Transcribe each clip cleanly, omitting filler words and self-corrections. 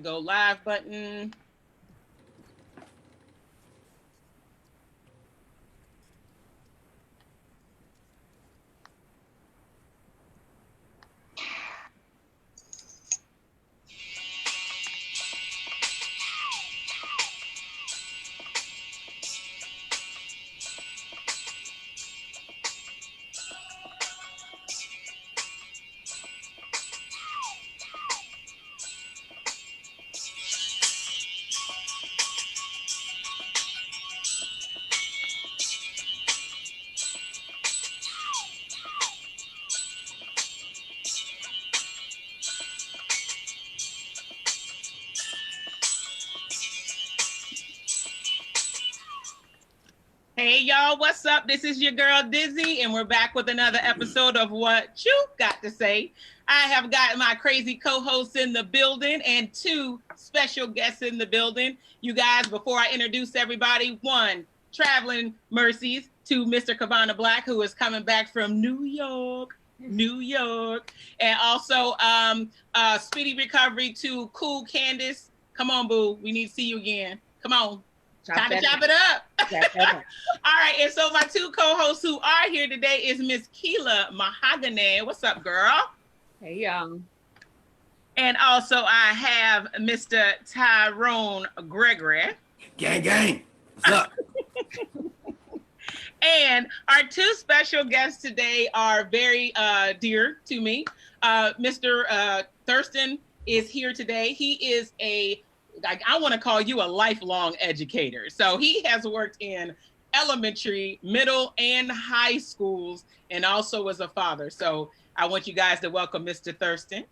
go live button. Hey y'all, what's up? This is your girl Dizzy, and we're back with another episode of What You Got to Say. I have got my crazy co-hosts in the building and two special guests in the building. You guys, before I introduce everybody, one, Traveling Mercies to Mr. Cabana Black, who is coming back from New York, and also speedy recovery to Cool Candace. Come on, boo, we need to see you again. Come on. Time to chop it up. All right, and so my two co-hosts who are here today is Miss Keela Mahogany. What's up, girl? Hey, y'all. And also I have Mr. Tyrone Gregory. Gang, gang. What's up? And our two special guests today are very dear to me. Mr. Thurston is here today. He is I want to call you a lifelong educator. So he has worked in elementary, middle, and high schools, and also as a father. So I want you guys to welcome Mr. Thurston.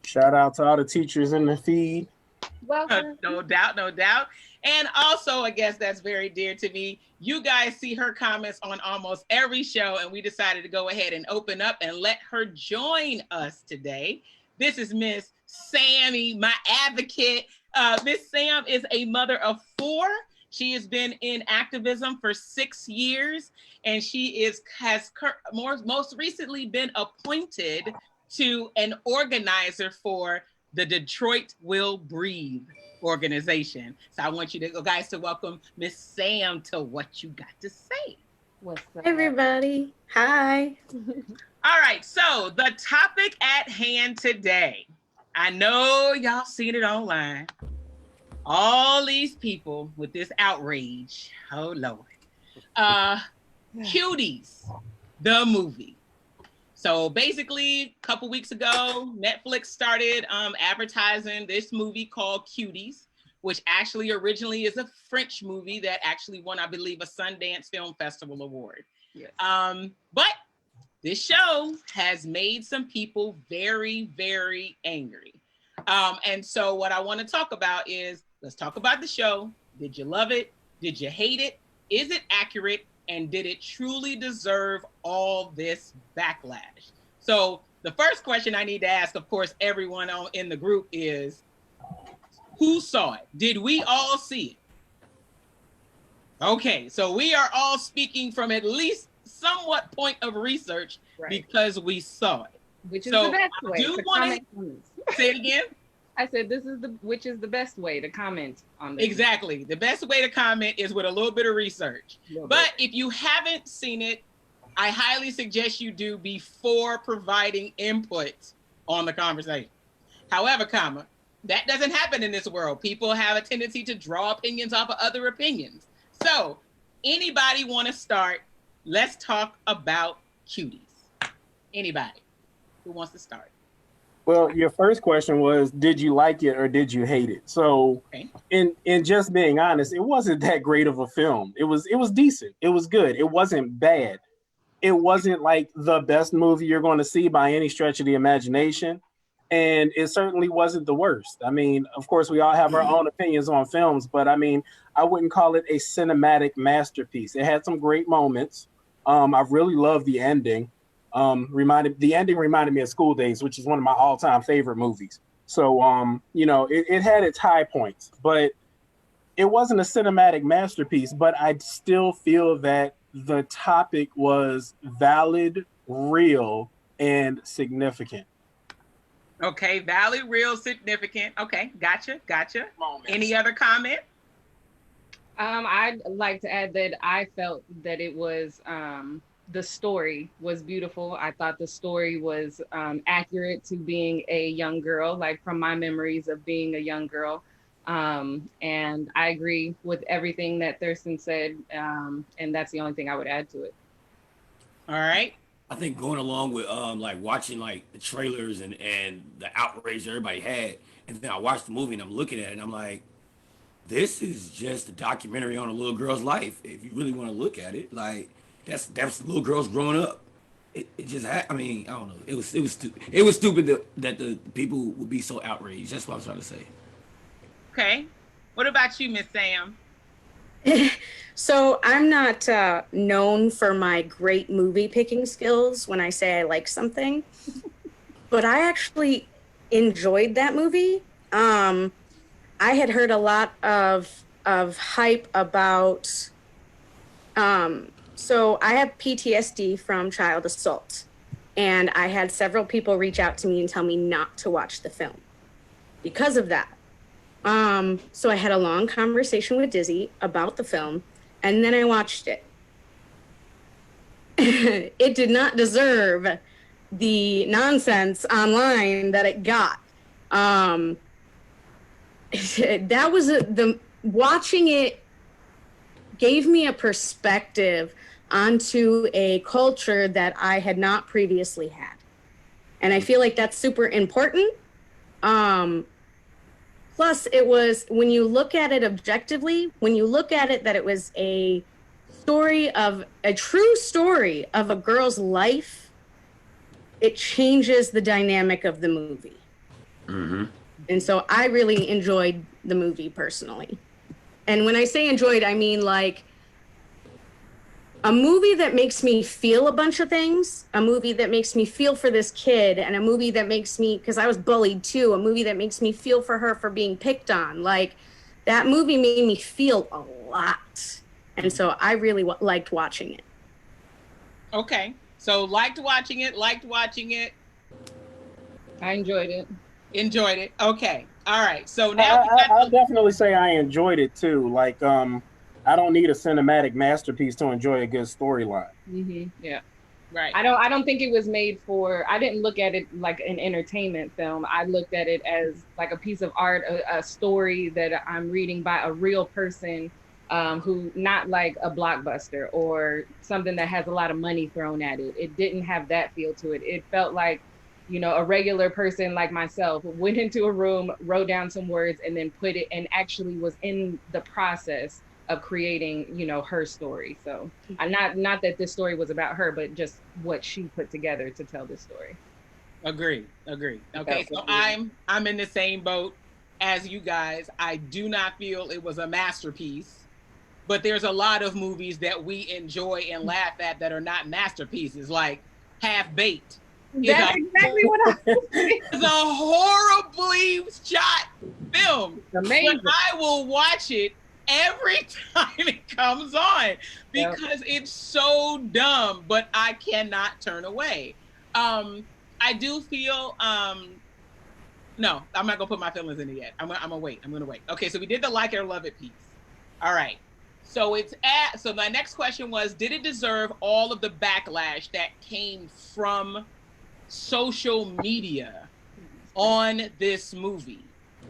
Shout out to all the teachers in the feed. Welcome. No doubt, no doubt. And also a guest that's very dear to me. You guys see her comments on almost every show, and we decided to go ahead and open up and let her join us today. This is Miss Sammy, my advocate. Miss Sam is a mother of 4. She has been in activism for 6 years, and she has most recently been appointed to an organizer for the Detroit Will Breathe organization. So I want you guys to welcome Miss Sam to What You Got to Say. What's up? Everybody, hi. All right, so the topic at hand today. I know y'all seen it online. All these people with this outrage. Oh, Lord. Cuties, the movie. So basically, a couple weeks ago, Netflix started advertising this movie called Cuties, which actually originally is a French movie that actually won, I believe, a Sundance Film Festival award. Yes. But this show has made some people very, very angry. And so what I want to talk about is, let's talk about the show. Did you love it? Did you hate it? Is it accurate? And did it truly deserve all this backlash? So the first question I need to ask, of course, everyone in the group is, who saw it? Did we all see it? Okay, so we are all speaking from at least somewhat point of research, right, because we saw it. Which is the best way to comment on this. Say it again. I said which is the best way to comment on this. Exactly. The best way to comment is with a little bit of research. But if you haven't seen it, I highly suggest you do before providing input on the conversation. However, that doesn't happen in this world. People have a tendency to draw opinions off of other opinions. So anybody want to start? Let's talk about Cuties. Anybody who wants to start? Well, your first question was, did you like it or did you hate it? So okay. in just being honest, it wasn't that great of a film. It was decent. It was good. It wasn't bad. It wasn't like the best movie you're going to see by any stretch of the imagination. And it certainly wasn't the worst. I mean, of course, we all have our own opinions on films, but I mean, I wouldn't call it a cinematic masterpiece. It had some great moments. I really loved the ending. The ending reminded me of School Days, which is one of my all-time favorite movies. So, it had its high points, but it wasn't a cinematic masterpiece. But I still feel that the topic was valid, real, and significant. Okay, valid, real, significant. Okay, gotcha. Moments. Any other comment? I'd like to add that I felt that it was the story was beautiful. I thought the story was accurate to being a young girl, like from my memories of being a young girl. And I agree with everything that Thurston said, and that's the only thing I would add to it. All right. I think going along with like watching like the trailers and the outrage everybody had, and then I watched the movie and I'm looking at it and I'm like, this is just a documentary on a little girl's life. If you really want to look at it, like that's little girls growing up. It just I mean, I don't know. It was stupid that the people would be so outraged. That's what I'm trying to say. Okay. What about you, Miss Sam? So I'm not known for my great movie picking skills when I say I like something, but I actually enjoyed that movie. I had heard a lot of hype about. So I have PTSD from child assault, and I had several people reach out to me and tell me not to watch the film because of that. So I had a long conversation with Dizzy about the film, and then I watched it. It did not deserve the nonsense online that it got. That was the watching it gave me a perspective onto a culture that I had not previously had, and I feel like that's super important. Plus, it was, when you look at it objectively, when you look at it that it was a true story of a girl's life, it changes the dynamic of the movie. Mm-hmm. And so I really enjoyed the movie personally. And when I say enjoyed, I mean like a movie that makes me feel a bunch of things, a movie that makes me feel for this kid, and a movie that makes me, because I was bullied too, a movie that makes me feel for her for being picked on. Like, that movie made me feel a lot. And so I really liked watching it. Okay. So liked watching it. I enjoyed it. Enjoyed it. Okay. All right. So now I'll definitely say I enjoyed it too. Like, I don't need a cinematic masterpiece to enjoy a good storyline. Mm-hmm. Yeah. Right. I don't think it was made for, I didn't look at it like an entertainment film. I looked at it as like a piece of art, a story that I'm reading by a real person, who, not like a blockbuster or something that has a lot of money thrown at it. It didn't have that feel to it. It felt like, you know, a regular person like myself went into a room, wrote down some words, and then put it, and actually was in the process of creating, you know, her story. So not that this story was about her, but just what she put together to tell this story. Agree. Okay, so I'm in the same boat as you guys. I do not feel it was a masterpiece, but there's a lot of movies that we enjoy and laugh at that are not masterpieces, like Half Baked. That's exactly what I was saying. It's a horribly shot film. Amazing. But I will watch it every time it comes on because it's so dumb, but I cannot turn away. I do feel no, I'm not gonna put my feelings in it yet. I'm gonna wait. Okay, so we did the like it or love it piece. All right. So so my next question was, did it deserve all of the backlash that came from social media on this movie?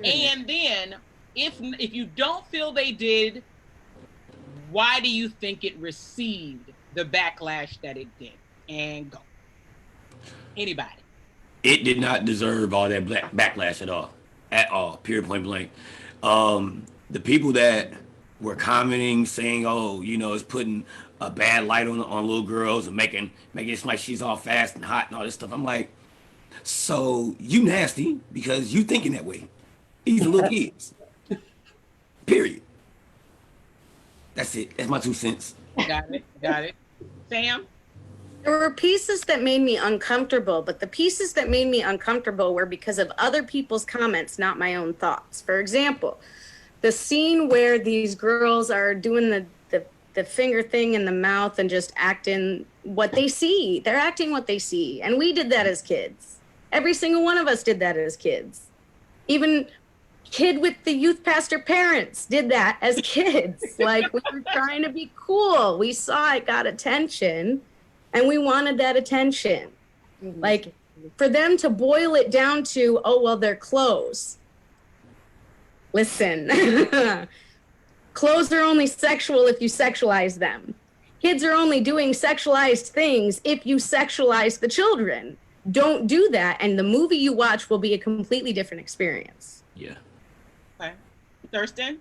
And then if you don't feel they did, why do you think it received the backlash that it did? And go. Anybody? It did not deserve all that backlash at all. Period, point blank. The people that were commenting, saying, "Oh, you know, it's putting a bad light on little girls and making it seem like she's all fast and hot and all this stuff." I'm like, so you nasty because you thinking that way. These are little kids. Period. That's it. That's my 2 cents. Got it. Sam? There were pieces that made me uncomfortable, but the pieces that made me uncomfortable were because of other people's comments, not my own thoughts. For example, the scene where these girls are doing the finger thing in the mouth and just acting what they see. They're acting what they see. And we did that as kids. Every single one of us did that as kids. Even kid with the youth pastor parents did that as kids. Like, we were trying to be cool. We saw it got attention and we wanted that attention. Mm-hmm. Like, for them to boil it down to, oh, well, they're clothes. Listen, clothes are only sexual if you sexualize them. Kids are only doing sexualized things if you sexualize the children. Don't do that, and the movie you watch will be a completely different experience. Yeah. Okay. Thurston?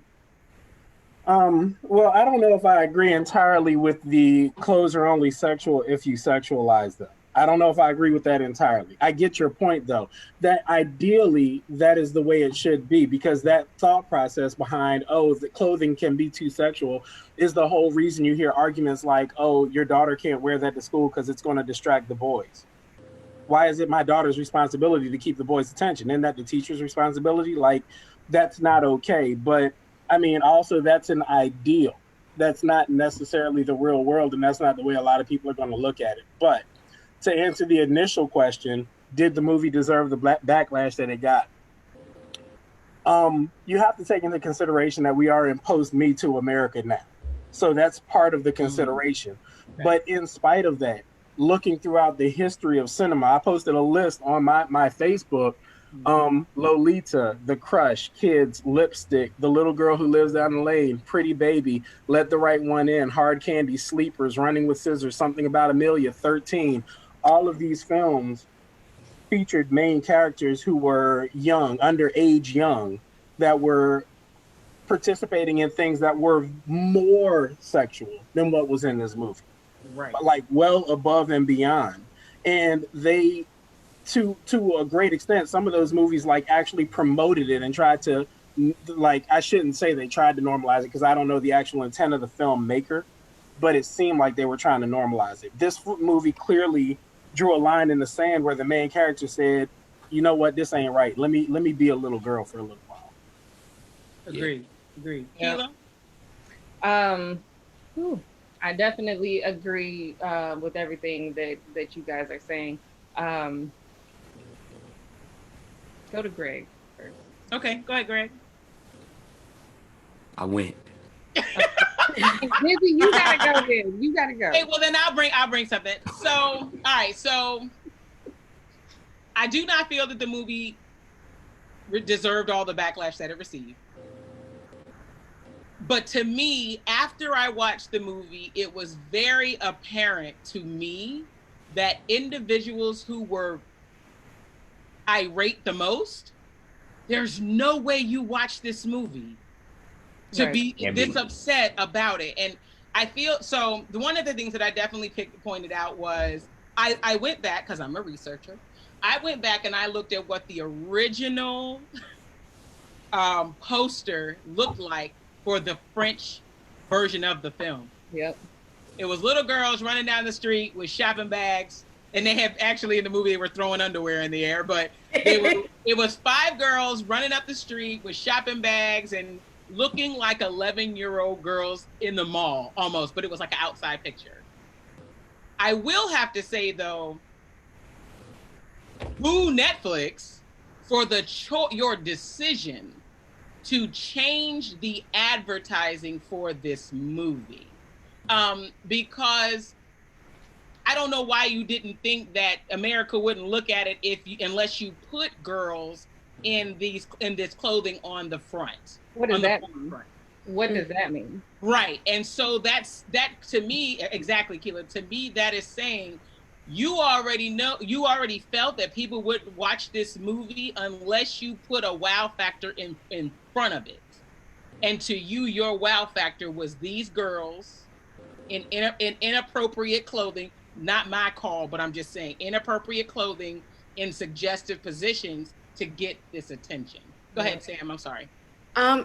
Well, I don't know if I agree entirely with the clothes are only sexual if you sexualize them. I don't know if I agree with that entirely. I get your point, though, that ideally that is the way it should be, because that thought process behind, oh, the clothing can be too sexual is the whole reason you hear arguments like, oh, your daughter can't wear that to school because it's going to distract the boys. Why is it my daughter's responsibility to keep the boys' attention? Isn't that the teacher's responsibility? Like, that's not okay. But I mean, also, that's an ideal. That's not necessarily the real world, and that's not the way a lot of people are going to look at it. But to answer the initial question, did the movie deserve the backlash that it got? You have to take into consideration that we are in post-Me Too America now. So that's part of the consideration. Okay. But in spite of that, looking throughout the history of cinema, I posted a list on my Facebook. Lolita, The Crush, Kids, Lipstick, The Little Girl Who Lives Down the Lane, Pretty Baby, Let the Right One In, Hard Candy, Sleepers, Running with Scissors, Something About Amelia, 13. All of these films featured main characters who were young, underage young, that were participating in things that were more sexual than what was in this movie. Right. Like, well above and beyond. And they, to a great extent, some of those movies like actually promoted it and tried to, like, I shouldn't say they tried to normalize it because I don't know the actual intent of the filmmaker, but it seemed like they were trying to normalize it. This movie clearly drew a line in the sand where the main character said, you know what, this ain't right. Let me be a little girl for a little while. Agreed. Yeah. I definitely agree with everything that you guys are saying. Go to Greg first. Okay, go ahead, Greg. I went. Dizzy, you gotta go then. You gotta go. Okay, well then I'll bring something. So, all right, so I do not feel that the movie deserved all the backlash that it received. But to me, after I watched the movie, it was very apparent to me that individuals who were irate the most, there's no way you watch this movie to be this upset about it. And I feel, so one of the things that I definitely pointed out was, I went back, because I'm a researcher, I went back and I looked at what the original poster looked like for the French version of the film. Yep. It was little girls running down the street with shopping bags, and they have actually in the movie they were throwing underwear in the air, but it was 5 girls running up the street with shopping bags and looking like 11-year-old girls in the mall almost, but it was like an outside picture. I will have to say though, boo Netflix for your decision to change the advertising for this movie. Because I don't know why you didn't think that America wouldn't look at it unless you put girls in this clothing on the front. What does that mean? What does that mean? Right. And so that to me, exactly, Keila, to me that is saying you already felt that people would watch this movie unless you put a wow factor in front of it. And to you, your wow factor was these girls in inappropriate clothing, not my call, but I'm just saying inappropriate clothing in suggestive positions to get this attention. Go ahead, Sam, I'm sorry.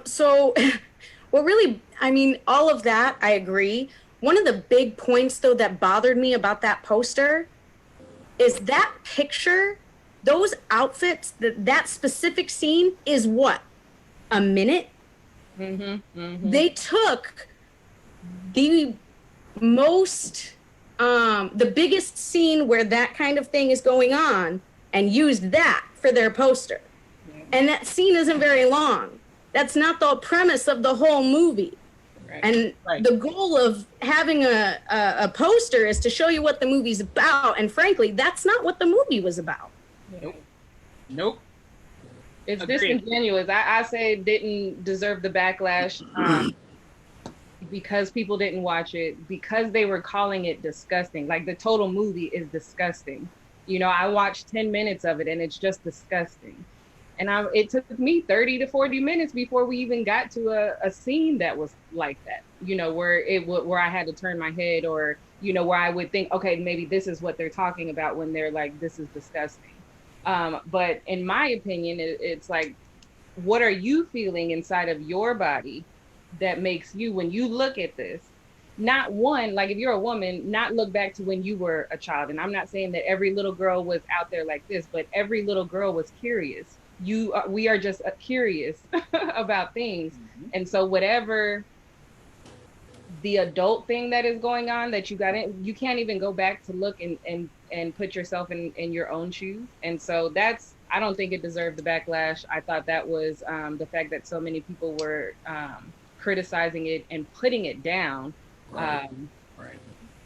So what really, I mean, all of that, I agree. One of the big points though that bothered me about that poster is that picture, those outfits, that specific scene is what? A minute? Mm-hmm, mm-hmm. They took the most, the biggest scene where that kind of thing is going on and used that for their poster. And that scene isn't very long. That's not the premise of the whole movie. Right. And the goal of having a poster is to show you what the movie's about. And frankly, that's not what the movie was about. Nope. It's disingenuous. I say it didn't deserve the backlash because people didn't watch it, because they were calling it disgusting. Like, the total movie is disgusting. You know, I watched 10 minutes of it and it's just disgusting. And it took me 30 to 40 minutes before we even got to a scene that was like that, you know, where I had to turn my head, or, you know, where I would think, okay, maybe this is what they're talking about when they're like, this is disgusting. But in my opinion, it's like, what are you feeling inside of your body that makes you, when you look at this, not one, like if you're a woman, not look back to when you were a child. And I'm not saying that every little girl was out there like this, but every little girl was curious. We are just curious about things. Mm-hmm. And so whatever the adult thing that is going on that you can't even go back to look and put yourself in your own shoes. And so I don't think it deserved the backlash. I thought that was the fact that so many people were criticizing it and putting it down.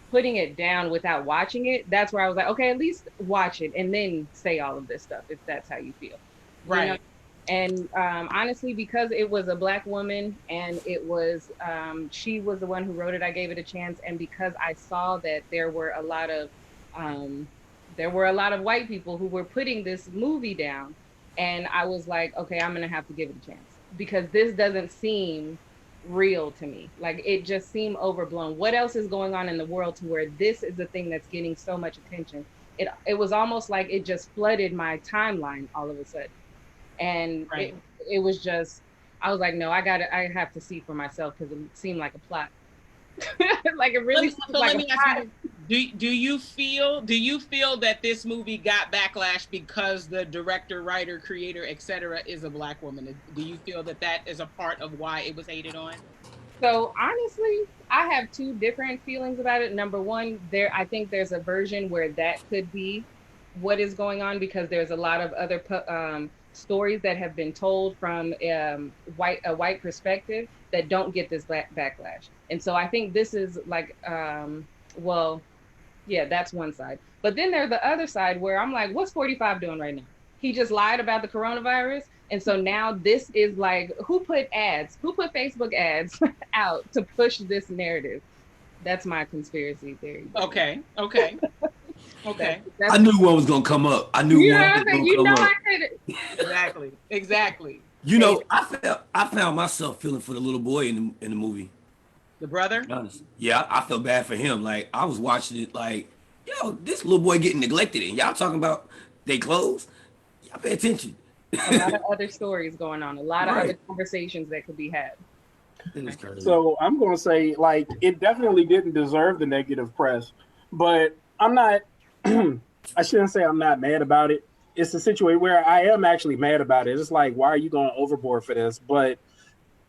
Putting it down without watching it. That's where I was like, okay, at least watch it and then say all of this stuff if that's how you feel. Right. You know? And honestly, because it was a Black woman and it was, she was the one who wrote it, I gave it a chance. And because I saw that there were a lot of white people who were putting this movie down, and I was like, okay, I'm going to have to give it a chance because this doesn't seem real to me. Like, it just seemed overblown. What else is going on in the world to where this is the thing that's getting so much attention? It was almost like it just flooded my timeline all of a sudden. And it was just, I was like, no, I have to see for myself because it seemed like a plot. Like, it really seemed like a plot. Do you feel that this movie got backlash because the director, writer, creator, etc. is a Black woman? Do you feel that is a part of why it was hated on? So honestly, I have two different feelings about it. Number one, I think there's a version where that could be what is going on because there's a lot of other stories that have been told from a white perspective that don't get this backlash. And so I think this is like, that's one side. But then there's the other side where I'm like, what's 45 doing right now? He just lied about the coronavirus. And so now this is like, who put Facebook ads out to push this narrative? That's my conspiracy theory. Okay. I knew one was gonna come up. I knew one was gonna come up. I did it. Exactly. You know, I found myself feeling for the little boy in the movie. The brother? Yeah, I felt bad for him. Like, I was watching it like, yo, this little boy getting neglected and y'all talking about they clothes. Y'all pay attention. A lot of other stories going on, a lot of other conversations that could be had. So I'm going to say, like, it definitely didn't deserve the negative press, but I'm not, I shouldn't say I'm not mad about it. It's a situation where I am actually mad about it. It's like, why are you going overboard for this? But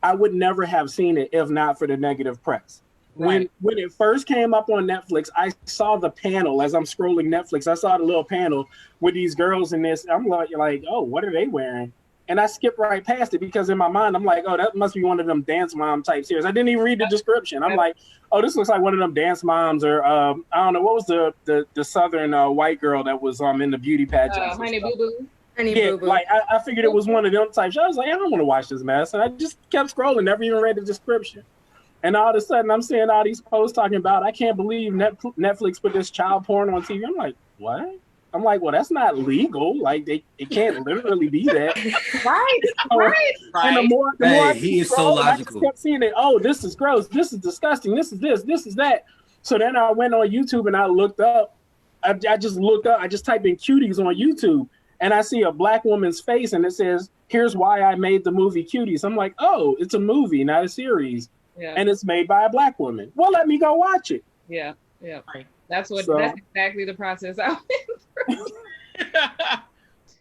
I would never have seen it if not for the negative press. Right. When it first came up on Netflix, I saw the panel as I'm scrolling Netflix. I saw the little panel with these girls in this. I'm like, oh, what are they wearing? And I skipped right past it because in my mind, I'm like, oh, that must be one of them dance mom type series. I didn't even read the description. I'm like, oh, this looks like one of them dance moms, or I don't know, what was the southern white girl that was in the beauty pageant? Honey Boo Boo. Like I figured it was one of them types. I was like, I don't want to watch this mess, and I just kept scrolling, never even read the description. And all of a sudden, I'm seeing all these posts talking about, I can't believe Netflix put this child porn on TV. I'm like, what? I'm like, well, that's not legal. Like, it can't literally be that. Right. And the more he is so logical. I kept seeing it. Oh, this is gross. This is disgusting. This is this. This is that. So then I went on YouTube and I looked up. I just looked up. I just typed in Cuties on YouTube, and I see a Black woman's face, and it says, "Here's why I made the movie Cuties." I'm like, oh, it's a movie, not a series. Yeah. And it's made by a Black woman. Well, let me go watch it. Yeah. Right. That's exactly the process I went through.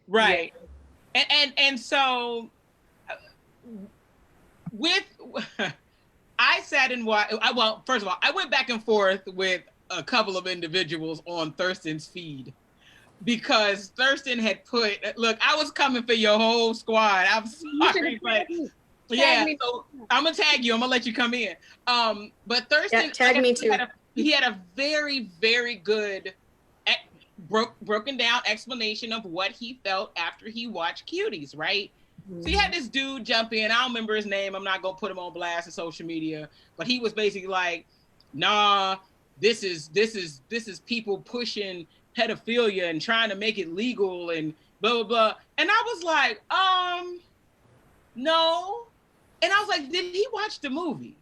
Right. Yeah. And so I sat and watched. Well, first of all, I went back and forth with a couple of individuals on Thurston's feed because Thurston had put, look, I was coming for your whole squad. I'm sorry, but yeah, so I'm gonna tag you. I'm gonna let you come in. But Thurston, tag me too. He had a very, very good broken down explanation of what he felt after he watched Cuties, right? So he had this dude jump in. I don't remember his name. I'm not gonna put him on blast on social media, but he was basically like, "Nah, this is people pushing pedophilia and trying to make it legal and blah blah blah." And I was like, no. And I was like, did he watch the movie?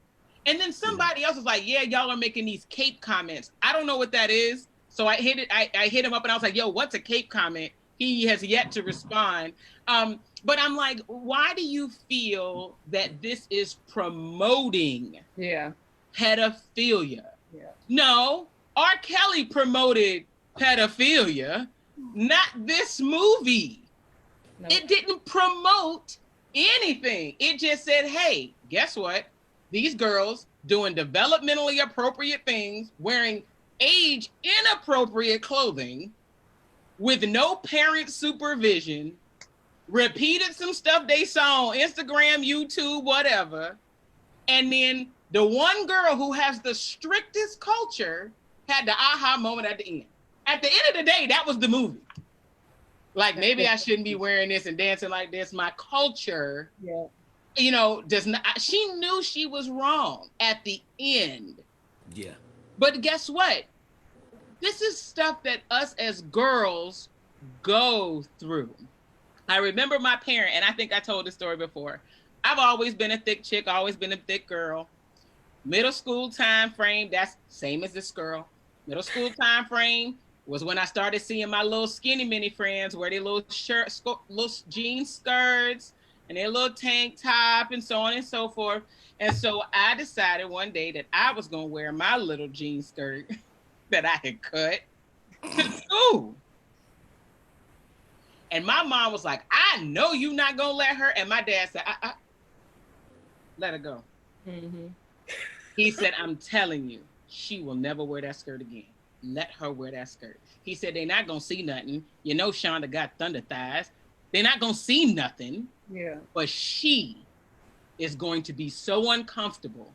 And then somebody else was like, yeah, y'all are making these cape comments. I don't know what that is. So I hit him up and I was like, yo, what's a cape comment? He has yet to respond. But I'm like, why do you feel that this is promoting pedophilia? Yeah. No, R. Kelly promoted pedophilia, not this movie. No. It didn't promote anything. It just said, hey, guess what? These girls doing developmentally appropriate things, wearing age inappropriate clothing with no parent supervision, repeated some stuff they saw on Instagram, YouTube, whatever. And then the one girl who has the strictest culture had the aha moment at the end. At the end of the day, that was the movie. Like, maybe I shouldn't be wearing this and dancing like this. My culture, you know, does not. She knew she was wrong at the end. Yeah. But guess what? This is stuff that us as girls go through. I remember my parent, and I think I told this story before. I've always been a thick chick, always been a thick girl. Middle school time frame, that's same as this girl. Middle school time frame was when I started seeing my little skinny mini friends wear their little shirts, little jean skirts, and their little tank top, and so on and so forth. And so I decided one day that I was gonna wear my little jean skirt that I had cut to school. And my mom was like, I know you're not gonna let her. And my dad said, let her go. Mm-hmm. He said, I'm telling you, she will never wear that skirt again. Let her wear that skirt. He said, they're not gonna see nothing. You know, Shonda got thunder thighs. They're not gonna see nothing. Yeah. But she is going to be so uncomfortable.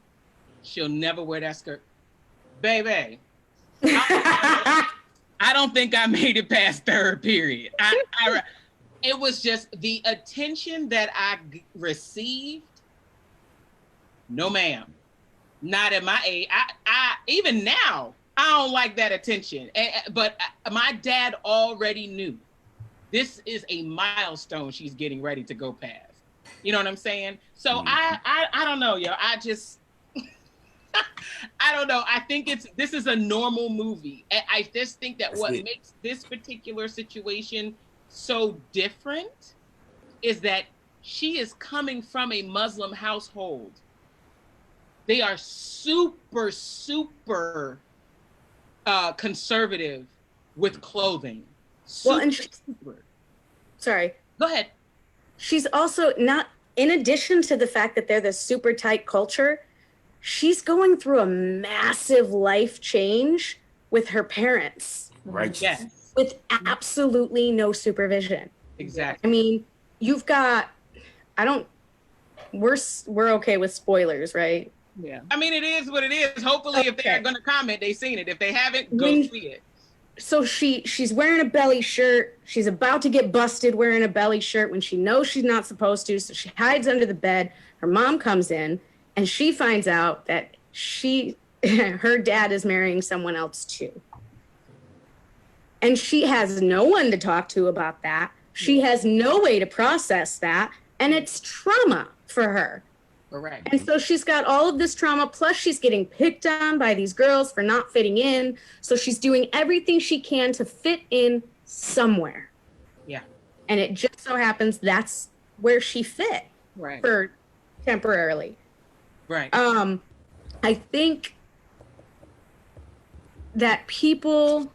She'll never wear that skirt. Baby, I don't think I made it past third period. It was just the attention that I received. No, ma'am. Not at my age. I even now, I don't like that attention. But my dad already knew this is a milestone she's getting ready to go past. You know what I'm saying? So I don't know, yo. I just I don't know. I think this is a normal movie. I just think that what makes this particular situation so different is that she is coming from a Muslim household. They are super, super conservative with clothing. Sorry. Go ahead. She's also not, in addition to the fact that they're this super tight culture, she's going through a massive life change with her parents. Right. Yes. With absolutely no supervision. Exactly. I mean, you've got, we're okay with spoilers, right? Yeah. I mean, it is what it is. Hopefully, if they're going to comment, they've seen it. If they haven't, go see it. So she's wearing a belly shirt. She's about to get busted wearing a belly shirt when she knows she's not supposed to. So she hides under the bed. Her mom comes in and she finds out that her dad is marrying someone else too. And she has no one to talk to about that. She has no way to process that. And it's trauma for her. Correct. And so she's got all of this trauma, plus she's getting picked on by these girls for not fitting in. So she's doing everything she can to fit in somewhere. Yeah. And it just so happens that's where she fit. Right. For temporarily. Right. I think that people,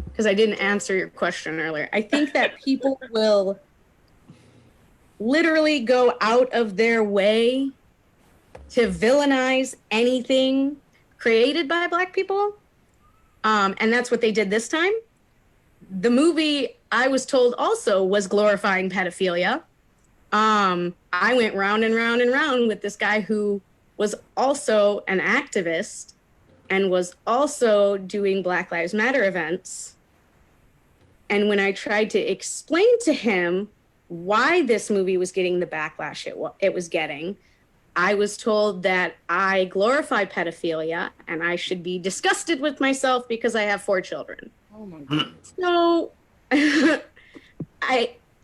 because I didn't answer your question earlier, I think that people will literally go out of their way to villainize anything created by Black people. And that's what they did this time. the movie, I was told, also was glorifying pedophilia. I went round and round and round with this guy who was also an activist and was also doing Black Lives Matter events. And when I tried to explain to him why this movie was getting the backlash it was getting, I was told that I glorify pedophilia and I should be disgusted with myself because I have 4 children. Oh my God. So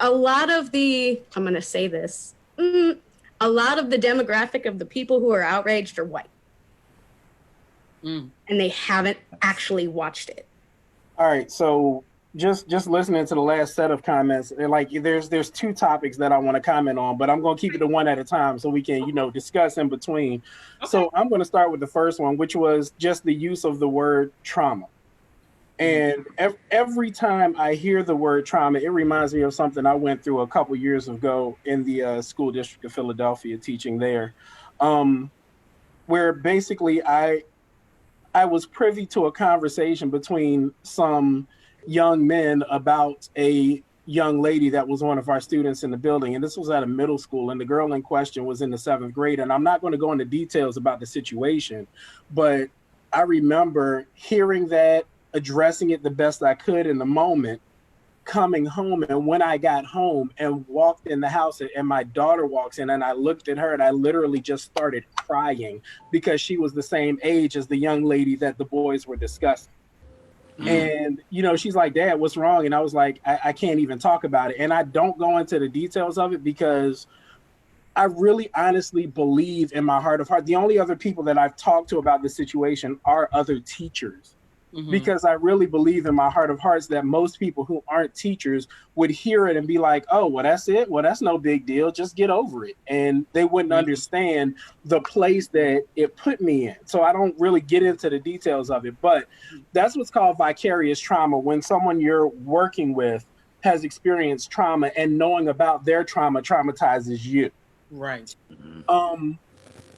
a lot of the, I'm going to say this, a lot of the demographic of the people who are outraged are white. And they haven't actually watched it. All right, so just listening to the last set of comments, and like there's 2 topics that I want to comment on, but I'm going to keep it to one at a time so we can, discuss in between. Okay. So I'm going to start with the first one, which was just the use of the word trauma. And every time I hear the word trauma, it reminds me of something I went through a couple years ago in the school district of Philadelphia, teaching there, where basically I was privy to a conversation between some young men about a young lady that was one of our students in the building. And this was at a middle school, and the girl in question was in the 7th grade. And I'm not going to go into details about the situation, but I remember hearing that, addressing it the best I could in the moment, coming home. And when I got home and walked in the house and my daughter walks in, and I looked at her and I literally just started crying because she was the same age as the young lady that the boys were discussing. And, she's like, Dad, what's wrong? And I was like, I can't even talk about it. And I don't go into the details of it because I really honestly believe in my heart of heart, the only other people that I've talked to about this situation are other teachers. Because I really believe in my heart of hearts that most people who aren't teachers would hear it and be like, oh, well, that's it. Well, that's no big deal. Just get over it. And they wouldn't understand the place that it put me in. So I don't really get into the details of it. But that's what's called vicarious trauma, when someone you're working with has experienced trauma and knowing about their trauma traumatizes you. Right.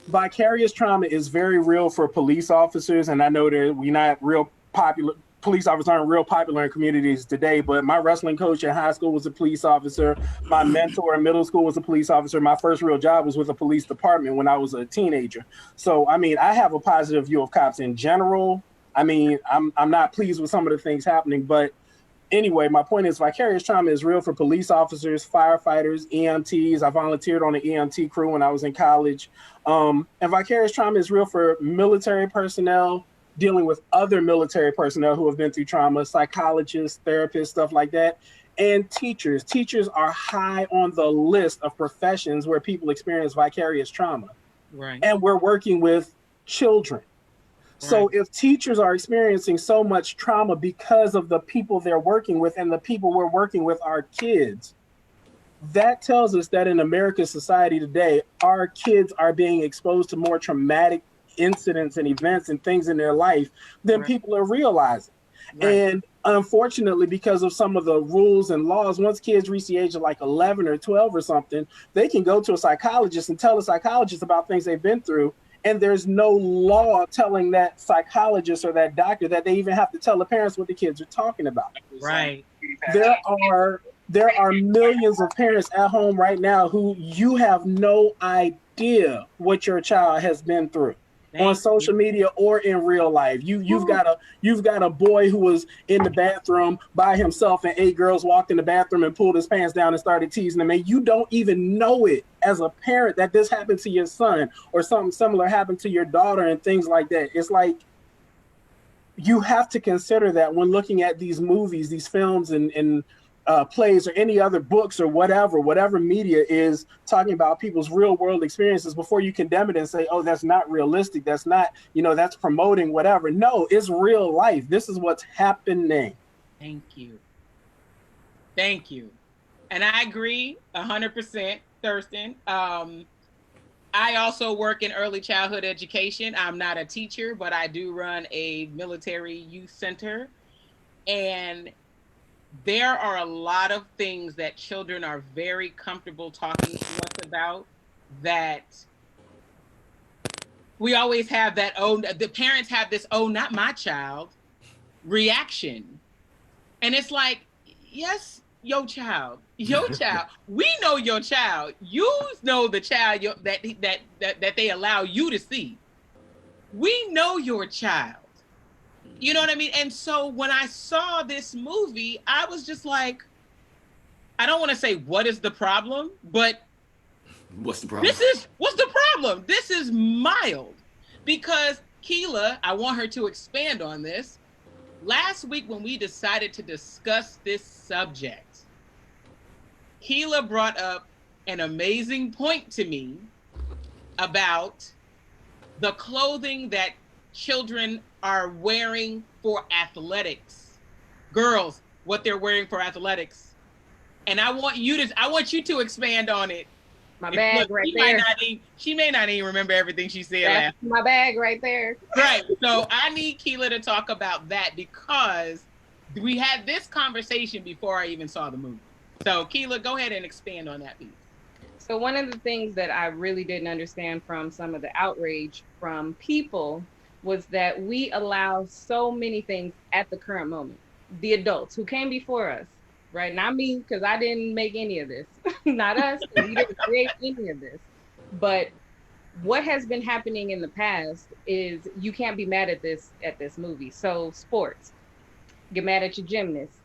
Vicarious trauma is very real for police officers. And I know that we're not real popular. Police officers aren't real popular in communities today, but my wrestling coach in high school was a police officer. My mentor in middle school was a police officer. My first real job was with a police department when I was a teenager. So, I have a positive view of cops in general. I'm not pleased with some of the things happening, but anyway, my point is vicarious trauma is real for police officers, firefighters, EMTs. I volunteered on the EMT crew when I was in college. And vicarious trauma is real for military personnel, dealing with other military personnel who have been through trauma, psychologists, therapists, stuff like that, and teachers. Teachers are high on the list of professions where people experience vicarious trauma. Right. And we're working with children. So if teachers are experiencing so much trauma because of the people they're working with, and the people we're working with are kids, that tells us that in American society today, our kids are being exposed to more traumatic incidents and events and things in their life than people are realizing. And unfortunately, because of some of the rules and laws, once kids reach the age of like 11 or 12 or something, they can go to a psychologist and tell a psychologist about things they've been through. And there's no law telling that psychologist or that doctor that they even have to tell the parents what the kids are talking about. Right. There are millions of parents at home right now who you have no idea what your child has been through. On social media or in real life. You've got a boy who was in the bathroom by himself, and 8 girls walked in the bathroom and pulled his pants down and started teasing him, and you don't even know it as a parent that this happened to your son, or something similar happened to your daughter, and things like that. It's like, you have to consider that when looking at these movies, these films and plays, or any other books, or whatever media is talking about people's real world experiences, before you condemn it and say, oh, that's not realistic, that's not, that's promoting whatever. No, it's real life. This is what's happening. Thank you. And I agree 100%, Thurston. I also work in early childhood education. I'm not a teacher, but I do run a military youth center. And there are a lot of things that children are very comfortable talking to us about, that we always have that, oh, the parents have this, oh, not my child reaction. And it's like, yes, your child. We know your child. You know the child that they allow you to see. We know your child. You know what I mean? And so when I saw this movie, I was just like, I don't want to say what is the problem, but what's the problem? What's the problem? This is mild. Because Keela, I want her to expand on this. Last week when we decided to discuss this subject, Keela brought up an amazing point to me about the clothing that children are wearing for athletics. Girls, what they're wearing for athletics. And I want you to expand on it. My bag right there. She may not even remember everything she said That's my bag right there. Right. So I need Keela to talk about that because we had this conversation before I even saw the movie. So Keela, go ahead and expand on that piece. So one of the things that I really didn't understand from some of the outrage from people was that we allow so many things at the current moment. The adults who came before us, right? Not me, because I didn't make any of this. Not us, we didn't create any of this. But what has been happening in the past is you can't be mad at this movie. So sports, get mad at your gymnasts.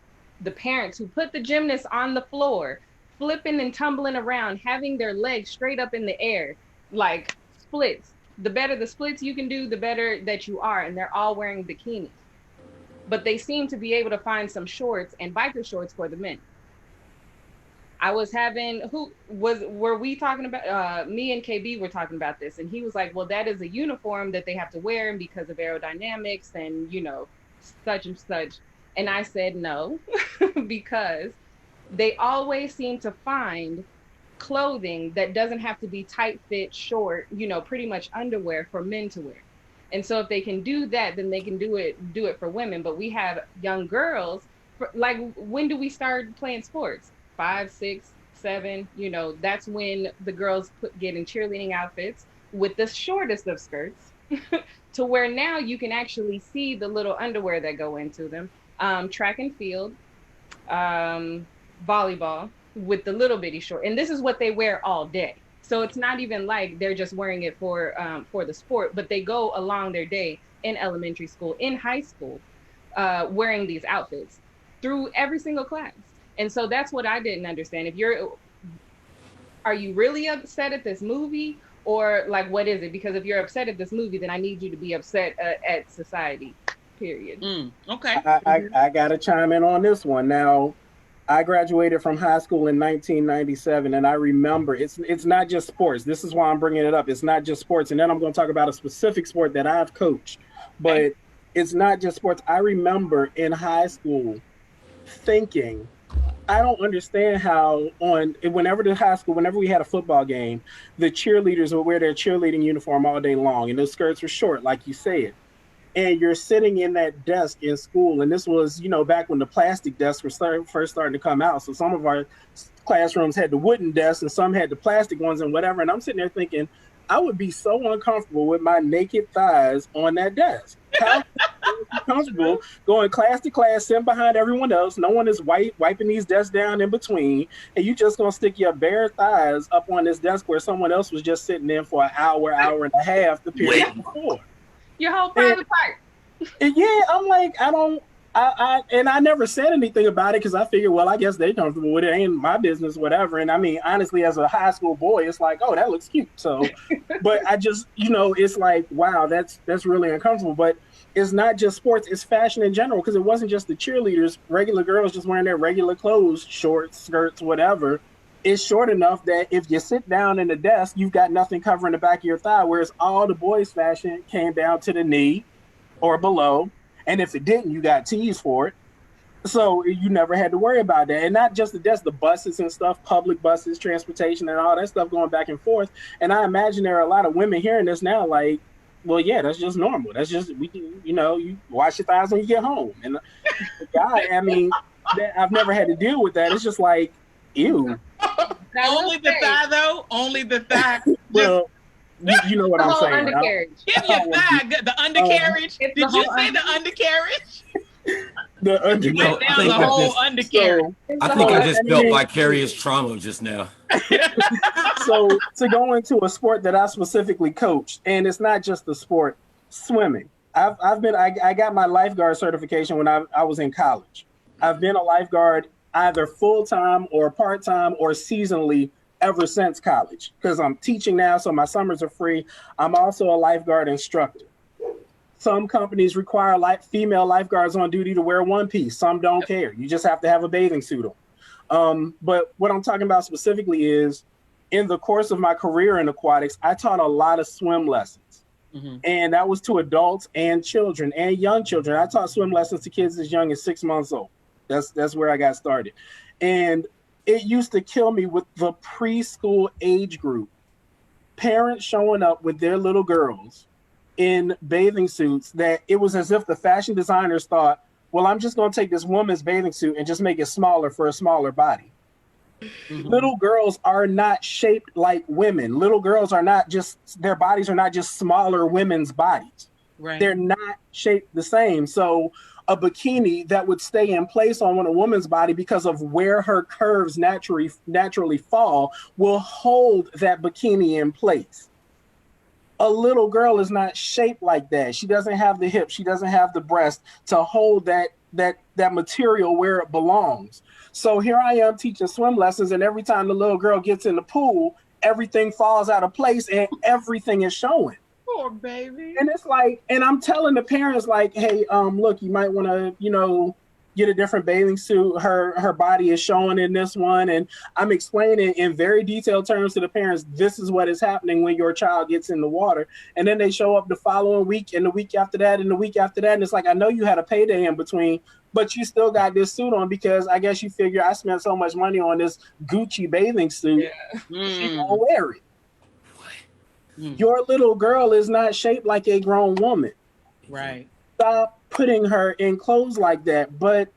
The parents who put the gymnasts on the floor, flipping and tumbling around, having their legs straight up in the air, like splits. The better the splits you can do, the better that you are. And they're all wearing bikinis. But they seem to be able to find some shorts and biker shorts for the men. I was having, were we talking about, me and KB were talking about this, and he was like, well, that is a uniform that they have to wear and because of aerodynamics and, you know, such and such. And I said no, because they always seem to find clothing that doesn't have to be tight fit, short, you know, pretty much underwear for men to wear. And so if they can do that, then they can do it for women. But we have young girls, like, when do we start playing sports? 5, 6, 7, you know, that's when the girls get in cheerleading outfits with the shortest of skirts to where now you can actually see the little underwear that go into them. Track and field, volleyball with the little bitty short. And this is what they wear all day. So it's not even like they're just wearing it for the sport, but they go along their day in elementary school, in high school, wearing these outfits through every single class. And so that's what I didn't understand. Are you really upset at this movie, or like, what is it? Because if you're upset at this movie, then I need you to be upset at society, period. Okay. I got to chime in on this one. Now, I graduated from high school in 1997, and I remember it's not just sports. This is why I'm bringing it up. It's not just sports. And then I'm going to talk about a specific sport that I've coached. But it's not just sports. I remember in high school thinking, I don't understand how whenever we had a football game, the cheerleaders would wear their cheerleading uniform all day long, and those skirts were short, like you said. And you're sitting in that desk in school, and this was, you know, back when the plastic desks were first starting to come out. So some of our classrooms had the wooden desks, and some had the plastic ones and whatever. And I'm sitting there thinking, I would be so uncomfortable with my naked thighs on that desk. How comfortable going class to class, sitting behind everyone else. No one is wiping these desks down in between, and you just gonna stick your bare thighs up on this desk where someone else was just sitting in for an hour and a half the period before. Your whole private part. Yeah, I'm like, I never said anything about it because I figured, well, I guess they're comfortable with it. Ain't my business, whatever. And I mean, honestly, as a high school boy, it's like, oh, that looks cute. So, but I just, you know, it's like, wow, that's really uncomfortable. But it's not just sports, it's fashion in general, because it wasn't just the cheerleaders, regular girls just wearing their regular clothes, shorts, skirts, whatever. It's short enough that if you sit down in the desk, you've got nothing covering the back of your thigh, whereas all the boys' fashion came down to the knee or below. And if it didn't, you got teased for it. So you never had to worry about that. And not just the desk, the buses and stuff, public buses, transportation, and all that stuff going back and forth. And I imagine there are a lot of women hearing this now like, well, yeah, that's just normal. That's just, you know, you wash your thighs when you get home. And the guy, I mean, I've never had to deal with that. It's just like, ew. Only the thigh, though? Only the thigh? Well, you know what I'm saying. Undercarriage. Give your thigh, the undercarriage. Did you say the undercarriage? The under. No, Went down the whole undercarriage. So, I think I just and felt then- vicarious trauma just now. so to go into a sport that I specifically coached, and it's not just the sport, swimming. I got my lifeguard certification when I was in college. I've been a lifeguard either full-time or part-time or seasonally ever since college because I'm teaching now, so my summers are free. I'm also a lifeguard instructor. Some companies require female lifeguards on duty to wear one piece. Some don't care. You just have to have a bathing suit on. But what I'm talking about specifically is in the course of my career in aquatics, I taught a lot of swim lessons. Mm-hmm. And that was to adults and children and young children. I taught swim lessons to kids as young as 6 months old. That's where I got started. And it used to kill me with the preschool age group. Parents showing up with their little girls in bathing suits that it was as if the fashion designers thought, well, I'm just going to take this woman's bathing suit and just make it smaller for a smaller body. Mm-hmm. Little girls are not shaped like women. Little girls are not just, their bodies are not just smaller women's bodies. Right. They're not shaped the same. So a bikini that would stay in place on a woman's body because of where her curves naturally fall will hold that bikini in place. A little girl is not shaped like that. She doesn't have the hips. She doesn't have the breast to hold that material where it belongs. So here I am teaching swim lessons, and every time the little girl gets in the pool, everything falls out of place and everything is showing. Poor baby. And it's like, and I'm telling the parents like, hey, look, you might want to, get a different bathing suit. Her body is showing in this one. And I'm explaining in very detailed terms to the parents, this is what is happening when your child gets in the water. And then they show up the following week and the week after that and the week after that. And it's like, I know you had a payday in between, but you still got this suit on because I guess you figure I spent so much money on this Gucci bathing suit. Yeah. She's gonna wear it. Your little girl is not shaped like a grown woman. Right. Stop putting her in clothes like that. But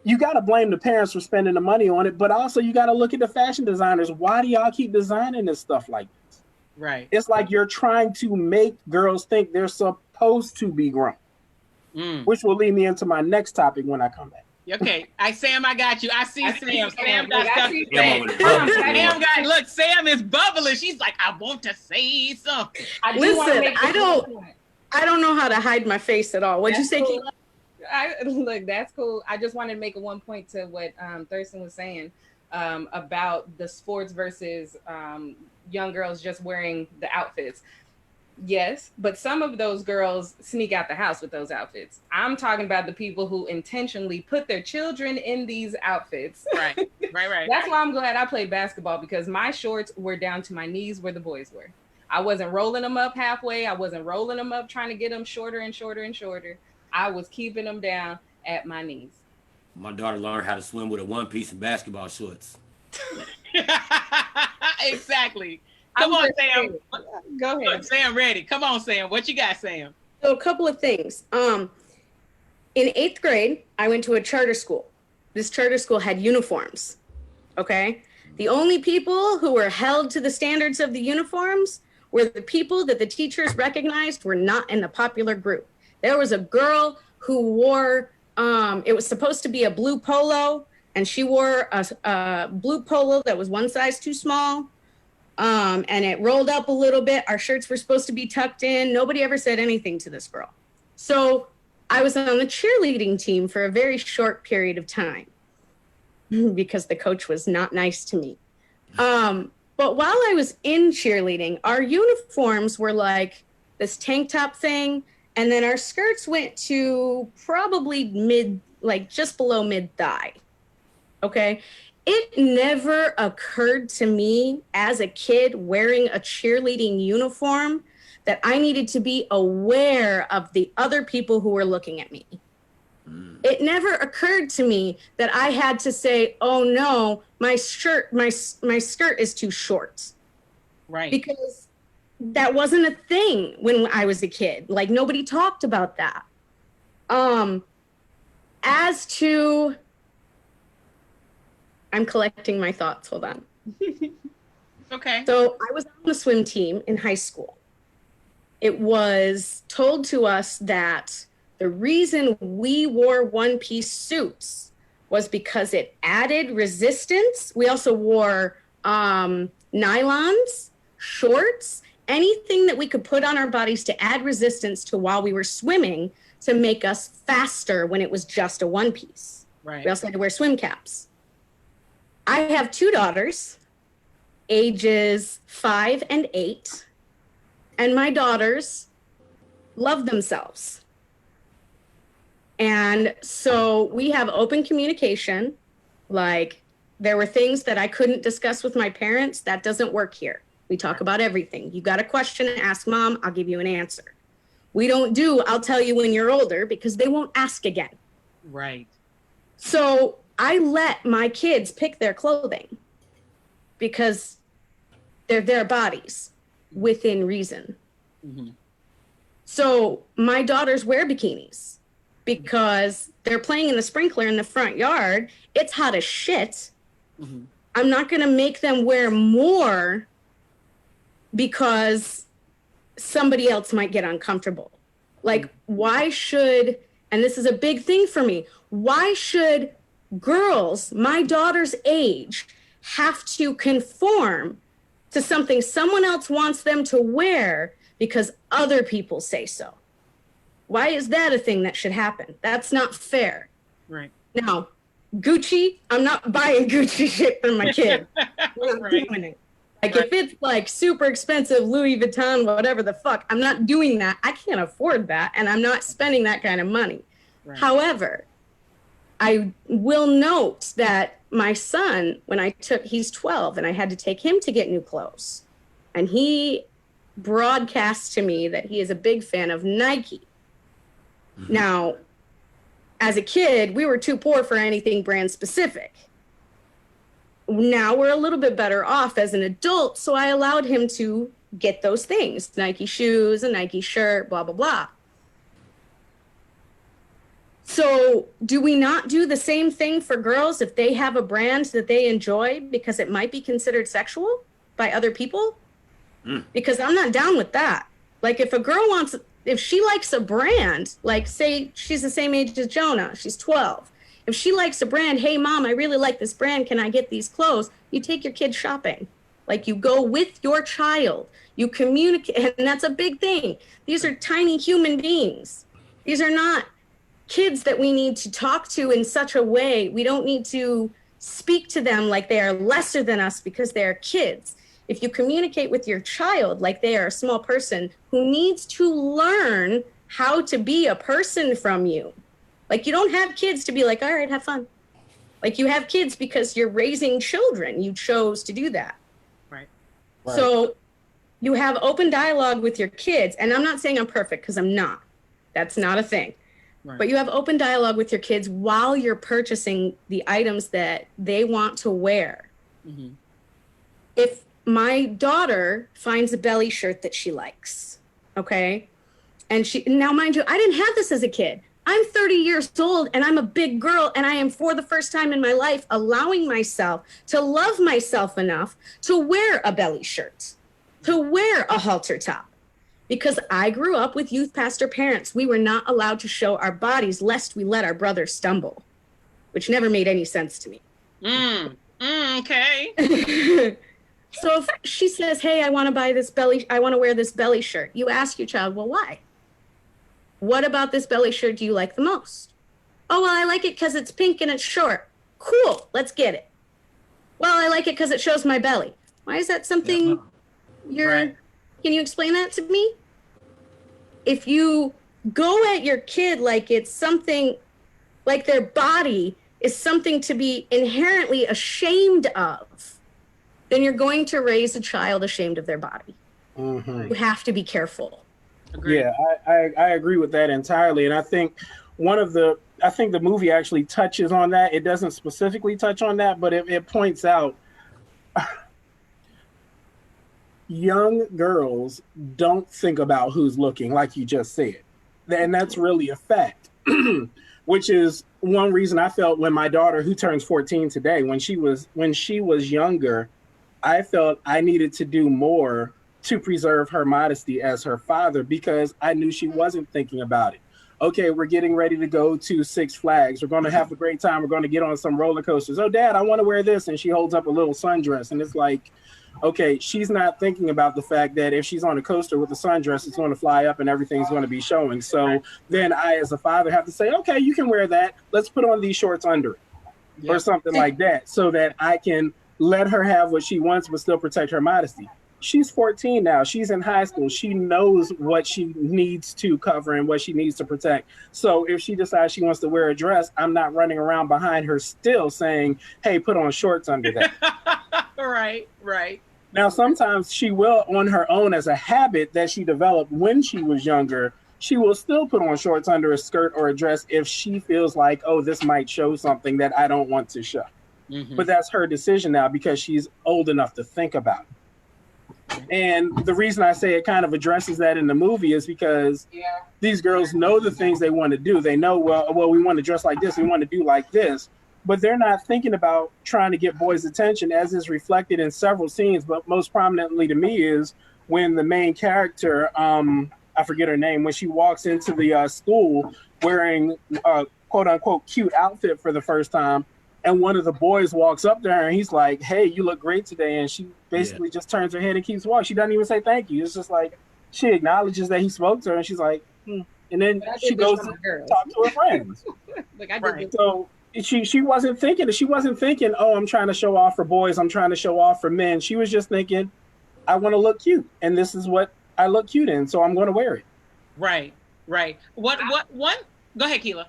you got to blame the parents for spending the money on it. But also you got to look at the fashion designers. Why do y'all keep designing this stuff like this? Right. It's like you're trying to make girls think they're supposed to be grown, which will lead me into my next topic when I come back. Okay, Sam, I got you. I see Sam. Sam got stuff to say. Look, Sam is bubbling. She's like, I want to say something. Listen, I don't know how to hide my face at all. What'd you say, cool. Look, that's cool. I just wanted to make a one point to what Thurston was saying about the sports versus young girls just wearing the outfits. Yes, but some of those girls sneak out the house with those outfits. I'm talking about the people who intentionally put their children in these outfits. Right. That's why I'm glad I played basketball, because my shorts were down to my knees where the boys were. I wasn't rolling them up halfway. I wasn't rolling them up trying to get them shorter and shorter and shorter. I was keeping them down at my knees. My daughter learned how to swim with a one piece and basketball shorts. Exactly. Come on, Sam. Go ahead. Look, Sam, ready. Come on, Sam. What you got, Sam? So a couple of things. In 8th grade, I went to a charter school. This charter school had uniforms. Okay. The only people who were held to the standards of the uniforms were the people that the teachers recognized were not in the popular group. There was a girl who wore, it was supposed to be a blue polo, and she wore a blue polo that was one size too small. And it rolled up a little bit. Our shirts were supposed to be tucked in. Nobody ever said anything to this girl. So I was on the cheerleading team for a very short period of time because the coach was not nice to me. But while I was in cheerleading, our uniforms were like this tank top thing. And then our skirts went to probably just below mid thigh. Okay. It never occurred to me as a kid wearing a cheerleading uniform that I needed to be aware of the other people who were looking at me. It never occurred to me that I had to say, oh no, my skirt is too short. Right. Because that wasn't a thing when I was a kid. Like, nobody talked about that. As to... I'm collecting my thoughts. Hold on. Okay. So I was on the swim team in high school. It was told to us that The reason we wore one-piece suits was because it added resistance. We also wore nylons, shorts, anything that we could put on our bodies to add resistance to while we were swimming to make us faster when it was just a one piece. Right. We also had to wear swim caps. I have 2 daughters, ages 5 and 8, and my daughters love themselves. And so we have open communication. Like, there were things that I couldn't discuss with my parents. That doesn't work here. We talk about everything. You got a question, ask mom, I'll give you an answer. We don't do, I'll tell you when you're older, because they won't ask again. Right. So I let my kids pick their clothing because they're their bodies within reason. Mm-hmm. So my daughters wear bikinis because they're playing in the sprinkler in the front yard. It's hot as shit. Mm-hmm. I'm not going to make them wear more because somebody else might get uncomfortable. Like, why should, and this is a big thing for me, why should girls my daughter's age have to conform to something someone else wants them to wear because other people say so? Why is that a thing that should happen? That's not fair. Right. Now, Gucci, I'm not buying Gucci shit for my kid. We're not Right. doing it. Like, if it's like super expensive Louis Vuitton, whatever the fuck, I'm not doing that. I can't afford that, and I'm not spending that kind of money. Right. However, I will note that my son, he's 12, and I had to take him to get new clothes. And he broadcast to me that he is a big fan of Nike. Mm-hmm. Now, as a kid, we were too poor for anything brand specific. Now we're a little bit better off as an adult, so I allowed him to get those things, Nike shoes, a Nike shirt, blah, blah, blah. So do we not do the same thing for girls if they have a brand that they enjoy because it might be considered sexual by other people? Because I'm not down with that. Like, if she likes a brand, like, say she's the same age as Jonah, she's 12. If she likes a brand, hey mom, I really like this brand, can I get these clothes? You take your kid shopping. Like, you go with your child, you communicate, and that's a big thing. These are tiny human beings. These are not kids that we need to talk to in such a way. We don't need to speak to them like they are lesser than us because they are kids. If you communicate with your child like they are a small person who needs to learn how to be a person from you. Like, you don't have kids to be like, all right, have fun. Like, you have kids because you're raising children. You chose to do that. Right. So you have open dialogue with your kids. And I'm not saying I'm perfect because I'm not. That's not a thing. Right. But you have open dialogue with your kids while you're purchasing the items that they want to wear. Mm-hmm. If my daughter finds a belly shirt that she likes, okay? And now mind you, I didn't have this as a kid. I'm 30 years old and I'm a big girl, and I am, for the first time in my life, allowing myself to love myself enough to wear a belly shirt, to wear a halter top. Because I grew up with youth pastor parents. We were not allowed to show our bodies lest we let our brothers stumble, which never made any sense to me. Okay. So if she says, hey, I want to wear this belly shirt. You ask your child, well, why? What about this belly shirt do you like the most? Oh, well, I like it because it's pink and it's short. Cool, let's get it. Well, I like it because it shows my belly. Why is that something Right. Can you explain that to me? If you go at your kid like it's something, like their body is something to be inherently ashamed of, then you're going to raise a child ashamed of their body. Mm-hmm. You have to be careful. Agreed. Yeah, I agree with that entirely. And I think the movie actually touches on that. It doesn't specifically touch on that, but it points out young girls don't think about who's looking, like you just said. And that's really a fact, which is one reason I felt when my daughter, who turns 14 today, when she was younger, I felt I needed to do more to preserve her modesty as her father, because I knew she wasn't thinking about it. okay, we're getting ready to go to Six Flags. We're going to have a great time. We're going to get on some roller coasters. Oh, Dad, I want to wear this. And she holds up a little sundress. And it's like, okay, she's not thinking about the fact that if she's on a coaster with a sundress, it's going to fly up and everything's going to be showing. So then I, as a father, have to say, okay, you can wear that. Let's put on these shorts under it or something like that so that I can let her have what she wants but still protect her modesty. She's 14 now. She's in high school. She knows what she needs to cover and what she needs to protect. So if she decides she wants to wear a dress, I'm not running around behind her still saying, hey, put on shorts under that. Right. Now, sometimes she will, on her own, as a habit that she developed when she was younger, she will still put on shorts under a skirt or a dress if she feels like, oh, this might show something that I don't want to show. Mm-hmm. But that's her decision now because she's old enough to think about it. And the reason I say it kind of addresses that in the movie is because these girls know the things they want to do. They know, well, we want to dress like this. We want to do like this. But they're not thinking about trying to get boys' attention, as is reflected in several scenes. But most prominently to me is when the main character, I forget her name, when she walks into the school wearing a quote-unquote cute outfit for the first time. And one of the boys walks up to her and he's like, hey, you look great today. And she basically just turns her head and keeps walking. She doesn't even say thank you. It's just like she acknowledges that he spoke to her and she's like, And then she goes to talk to her friends. So she wasn't thinking, oh, I'm trying to show off for boys. I'm trying to show off for men. She was just thinking, I want to look cute. And this is what I look cute in. So I'm going to wear it. Right. Go ahead, Keela.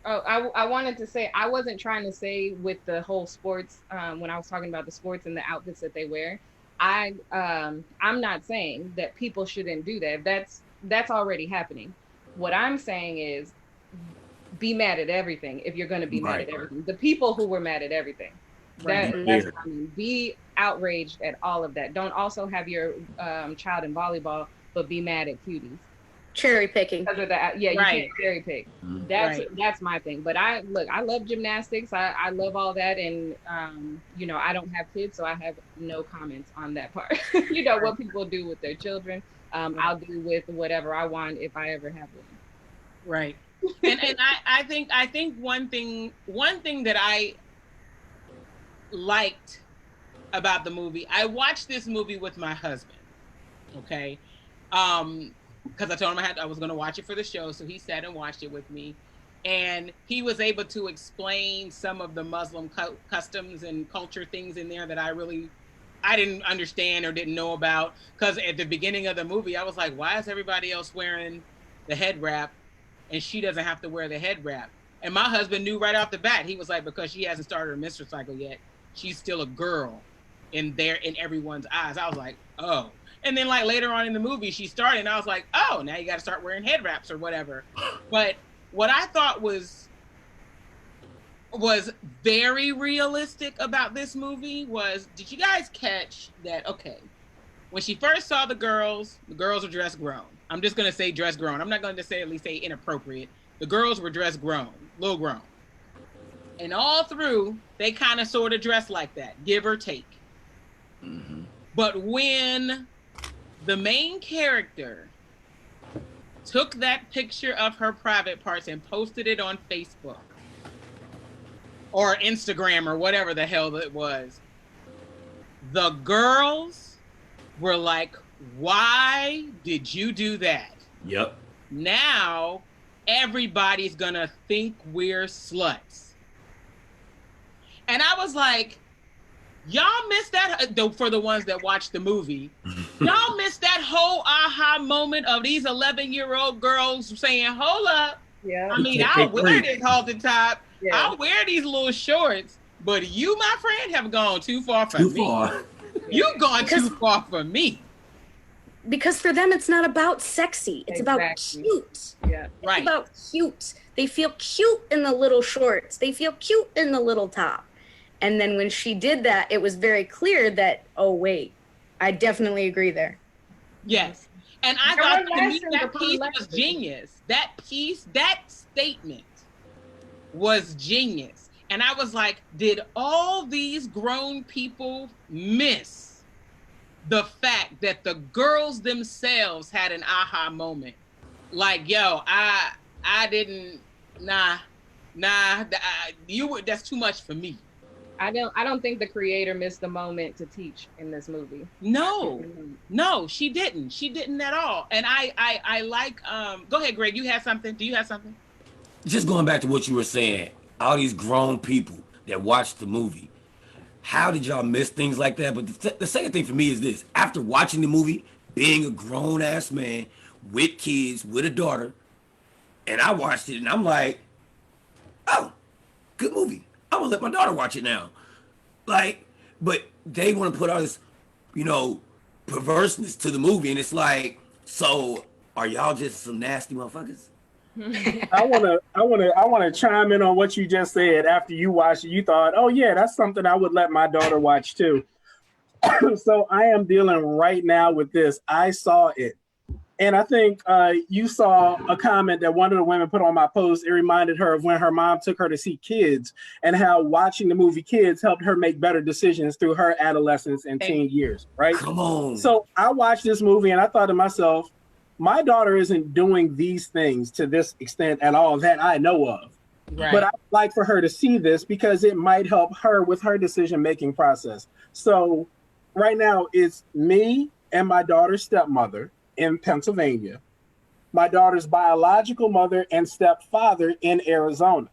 Oh, I wanted to say, I wasn't trying to say with the whole sports, when I was talking about the sports and the outfits that they wear, I'm not saying that people shouldn't do that. That's already happening. What I'm saying is be mad at everything if you're going to be mad at everything. The people who were mad at everything. That's what I mean. Be outraged at all of that. Don't also have your child in volleyball, but be mad at Cuties. Cherry picking. Because of that, you can't cherry pick. That's my thing. But I love gymnastics. I love all that, and I don't have kids, so I have no comments on that part. What people do with their children, I'll do with whatever I want if I ever have one. Right. and I think one thing that I liked about the movie, I watched this movie with my husband. Okay. Because I told him I was going to watch it for the show, so he sat and watched it with me, and he was able to explain some of the Muslim customs and culture things in there that I didn't understand or didn't know about. Because at the beginning of the movie, I was like, why is everybody else wearing the head wrap, and she doesn't have to wear the head wrap? And my husband knew right off the bat. He was like, because she hasn't started her menstrual cycle yet, she's still a girl in everyone's eyes. I was like, oh. And then later on in the movie, she started, and I was like, oh, now you got to start wearing head wraps or whatever. But what I thought was very realistic about this movie was, did you guys catch that, okay, when she first saw the girls were dressed grown. I'm just going to say dressed grown. I'm not going to necessarily say inappropriate. The girls were dressed grown, little grown. And all through, they kind of sort of dressed like that, give or take. Mm-hmm. But when the main character took that picture of her private parts and posted it on Facebook or Instagram or whatever the hell it was, the girls were like, why did you do that? Yep. Now everybody's gonna think we're sluts. And I was like, y'all missed that, for the ones that watched the movie, y'all missed that whole aha moment of these 11-year-old girls saying, hold up. Yeah. I mean, I'll wear this halter top. Yeah. I'll wear these little shorts. But you, my friend, have gone too far for me. You've gone too far for me. Because for them, it's not about sexy. It's about cute. Yeah. It's about cute. They feel cute in the little shorts. They feel cute in the little top. And then when she did that, it was very clear that, oh, wait, I definitely agree there. Yes. And I thought to me that piece was genius. That statement was genius. And I was like, did all these grown people miss the fact that the girls themselves had an aha moment? Like, yo, I didn't. Nah, nah. That's too much for me. I don't think the creator missed the moment to teach in this movie. No, no, she didn't. She didn't at all. And I like. Go ahead, Greg. You have something? Do you have something? Just going back to what you were saying, all these grown people that watched the movie, how did y'all miss things like that? But the second thing for me is this: after watching the movie, being a grown ass man with kids, with a daughter, and I watched it, and I'm like, oh, good movie. I'm gonna let my daughter watch it now. Like, but they want to put all this, you know, perverseness to the movie, and it's like, so are y'all just some nasty motherfuckers? I wanna chime in on what you just said. After you watched it, you thought, oh yeah, that's something I would let my daughter watch too. So I am dealing right now with this. I saw it. And I think you saw a comment that one of the women put on my post. It reminded her of when her mom took her to see Kids and how watching the movie Kids helped her make better decisions through her adolescence and teen years, right? Come on. So I watched this movie and I thought to myself, my daughter isn't doing these things to this extent at all that I know of. Right. But I'd like for her to see this because it might help her with her decision-making process. So right now it's me and my daughter's stepmother in Pennsylvania, my daughter's biological mother and stepfather in Arizona.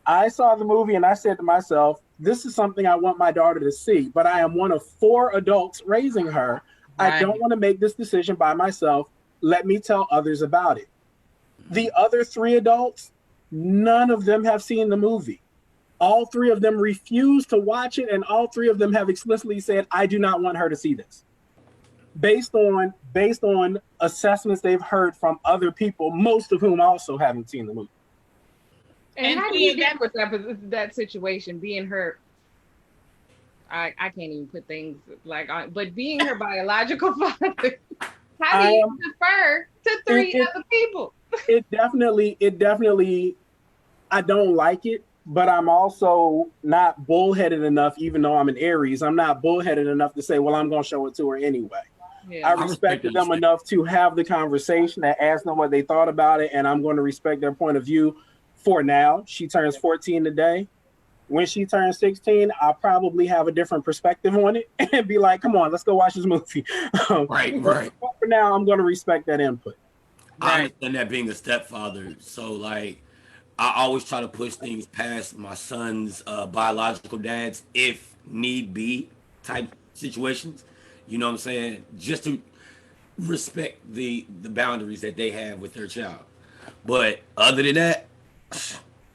I saw the movie and I said to myself, this is something I want my daughter to see, but I am one of 4 adults raising her. Right. I don't want to make this decision by myself. Let me tell others about it. The other 3 adults, none of them have seen the movie. All 3 of them refuse to watch it, and all 3 of them have explicitly said, I do not want her to see this. Based on assessments they've heard from other people, most of whom also haven't seen the movie. And how do you deal with that situation, being her? I can't even put things like on, but being her biological father, how do you defer to 3 other people? It definitely, I don't like it, but I'm also not bullheaded enough, even though I'm an Aries, I'm not bullheaded enough to say, well, I'm going to show it to her anyway. Yeah. I respected them enough to have the conversation and ask them what they thought about it, and I'm going to respect their point of view for now. She turns 14 today. When she turns 16, I'll probably have a different perspective on it and be like, come on, let's go watch this movie. Right. But for now, I'm going to respect that input. I understand that being a stepfather. So, like, I always try to push things past my son's biological dads, if need be, type situations. You know what I'm saying? Just to respect the boundaries that they have with their child. But other than that,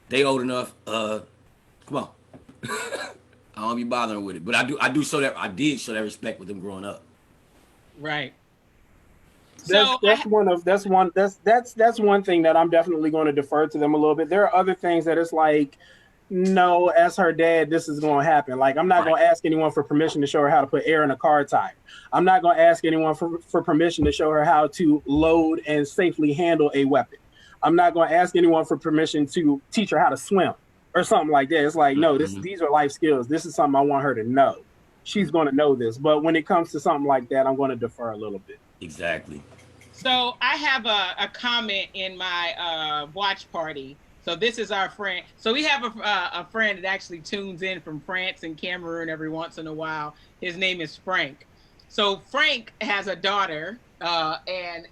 they old enough. Come on. I don't be bothering with it. But I did show that respect with them growing up. Right. That's one thing that I'm definitely going to defer to them a little bit. There are other things that it's like, no, as her dad, this is going to happen. Like, I'm not going to ask anyone for permission to show her how to put air in a car tire. I'm not going to ask anyone for permission to show her how to load and safely handle a weapon. I'm not going to ask anyone for permission to teach her how to swim or something like that. It's like, no, these are life skills. This is something I want her to know. She's going to know this. But when it comes to something like that, I'm going to defer a little bit. Exactly. So I have a comment in my watch party. So this is our friend. So we have a friend that actually tunes in from France and Cameroon every once in a while. His name is Frank. So Frank has a daughter, and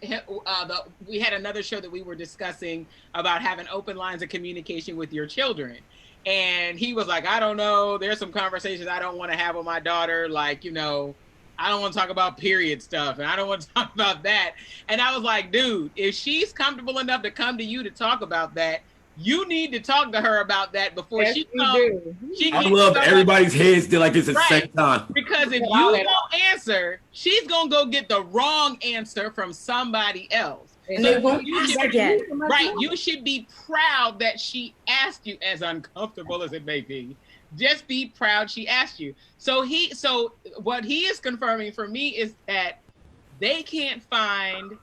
we had another show that we were discussing about having open lines of communication with your children. And he was like, I don't know. There's some conversations I don't want to have with my daughter. Like, you know, I don't want to talk about period stuff, and I don't want to talk about that. And I was like, dude, if she's comfortable enough to come to you to talk about that, you need to talk to her about that before she comes. I love everybody's head still like it's at the same time. Because if you don't answer, she's going to go get the wrong answer from somebody else. And they won't ask again. Right. You should be proud that she asked you, as uncomfortable as it may be. Just be proud she asked you. So what he is confirming for me is that they can't find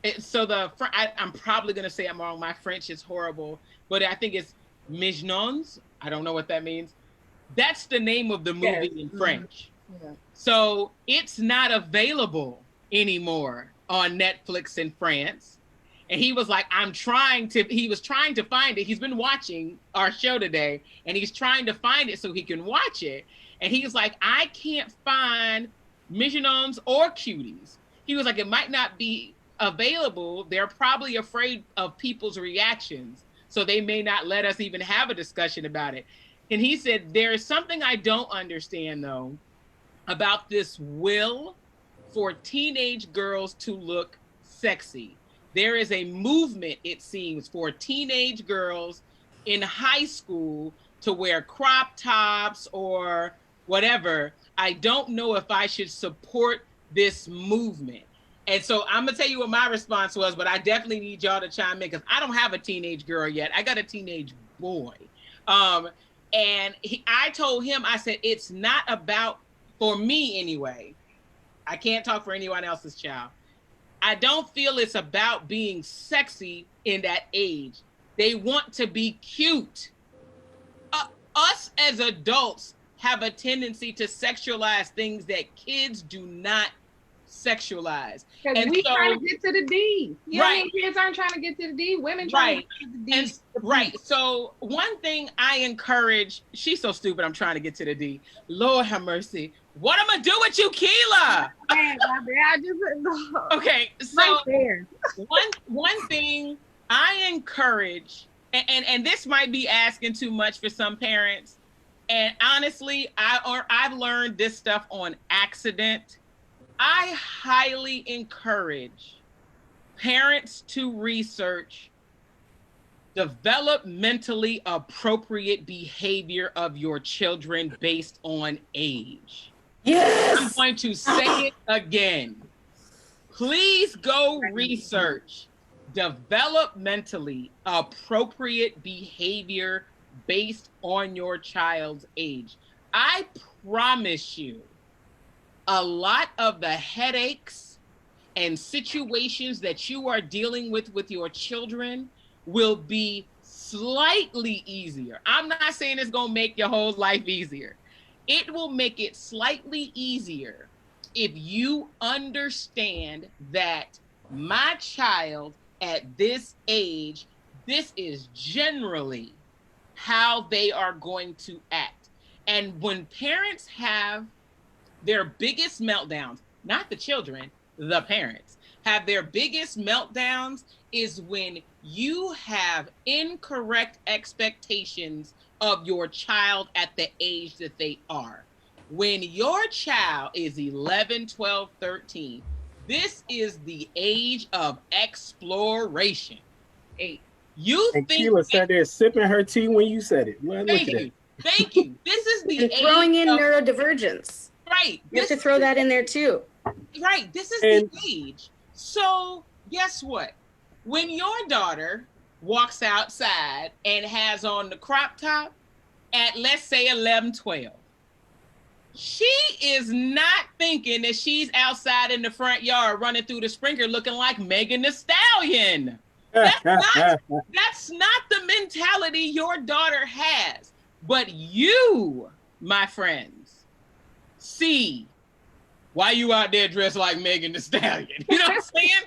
it. So I'm probably going to say I'm wrong. My French is horrible, but I think it's Mignons. I don't know what that means. That's the name of the movie in French. Yeah. So it's not available anymore on Netflix in France. And he was like, he was trying to find it. He's been watching our show today and he's trying to find it so he can watch it. And he was like, I can't find Missionoms or Cuties. He was like, it might not be available. They're probably afraid of people's reactions. So they may not let us even have a discussion about it. And he said, there is something I don't understand though, about this will for teenage girls to look sexy. There is a movement, it seems, for teenage girls in high school to wear crop tops or whatever. I don't know if I should support this movement. And so I'm gonna tell you what my response was, but I definitely need y'all to chime in because I don't have a teenage girl yet. I got a teenage boy. And I told him, I said, it's not about, for me anyway, I can't talk for anyone else's child. I don't feel it's about being sexy in that age. They want to be cute. Us as adults have a tendency to sexualize things that kids do not sexualize. Because we trying to get to the D. You right. know, kids aren't trying to get to the D. Women trying to get to the D. And, right. So one thing I encourage, she's so stupid, I'm trying to get to the D. Lord have mercy. What am I gonna do with you, Keela? Okay, so one thing I encourage, and this might be asking too much for some parents, and honestly, I've learned this stuff on accident. I highly encourage parents to research developmentally appropriate behavior of your children based on age. Yes! I'm going to say it again. Please go research developmentally appropriate behavior based on your child's age. I promise you, a lot of the headaches and situations that you are dealing with your children will be slightly easier. I'm not saying it's going to make your whole life easier. It will make it slightly easier if you understand that my child at this age, this is generally how they are going to act. And when parents have their biggest meltdowns, not the children, the parents, have their biggest meltdowns is when you have incorrect expectations of your child at the age that they are. When your child is 11, 12, 13, this is the age of exploration. You and think Keela sat there sipping her tea when you said it. Well, thank you. Thank you. This is the and age throwing in of, neurodivergence. Right. You have to throw that in there too. Right. This is the age. So guess what? When your daughter walks outside and has on the crop top at, let's say, 11, 12, she is not thinking that she's outside in the front yard running through the sprinkler looking like Megan Thee Stallion. That's not the mentality your daughter has. But you, my friends, see why you out there dressed like Megan Thee Stallion. You know what I'm saying?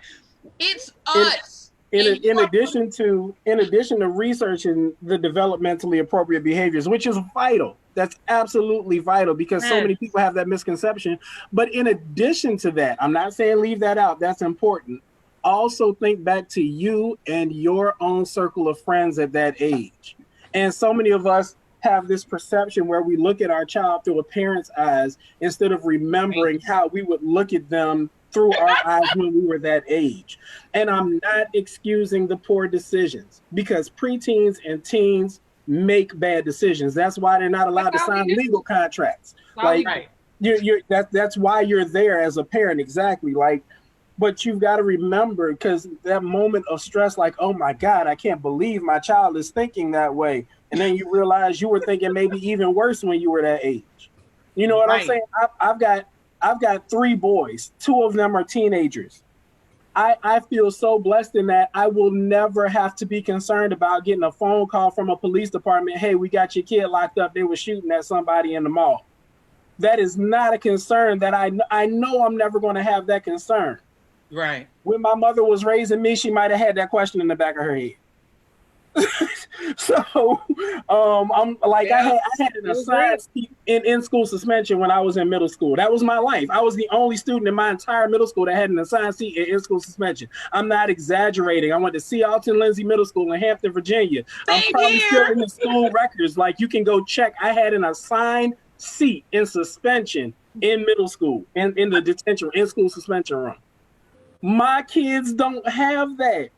It's us. In addition to researching the developmentally appropriate behaviors, which is vital. That's absolutely vital because so many people have that misconception. But in addition to that, I'm not saying leave that out. That's important. Also think back to you and your own circle of friends at that age. And so many of us have this perception where we look at our child through a parent's eyes instead of remembering how we would look at them through our eyes when we were that age. And I'm not excusing the poor decisions because preteens and teens make bad decisions. That's why they're not allowed to sign legal contracts. Like that's why you're there as a parent. Exactly. Like, but you've got to remember, because that moment of stress, like, oh my God, I can't believe my child is thinking that way. And then you realize you were thinking maybe even worse when you were that age. You know what I'm saying? I've got 3 boys. 2 of them are teenagers. I feel so blessed in that I will never have to be concerned about getting a phone call from a police department. Hey, we got your kid locked up. They were shooting at somebody in the mall. That is not a concern that I know I'm never going to have that concern. Right. When my mother was raising me, she might have had that question in the back of her head. So I'm like, I had an assigned seat in school suspension when I was in middle school. That was my life. I was the only student in my entire middle school that had an assigned seat in school suspension. I'm not exaggerating. I went to Sealton Lindsay Middle School in Hampton, Virginia. I'm Same probably still here. in the school records. Like, you can go check. I had an assigned seat in suspension in middle school, in the detention, in school suspension room. My kids don't have that.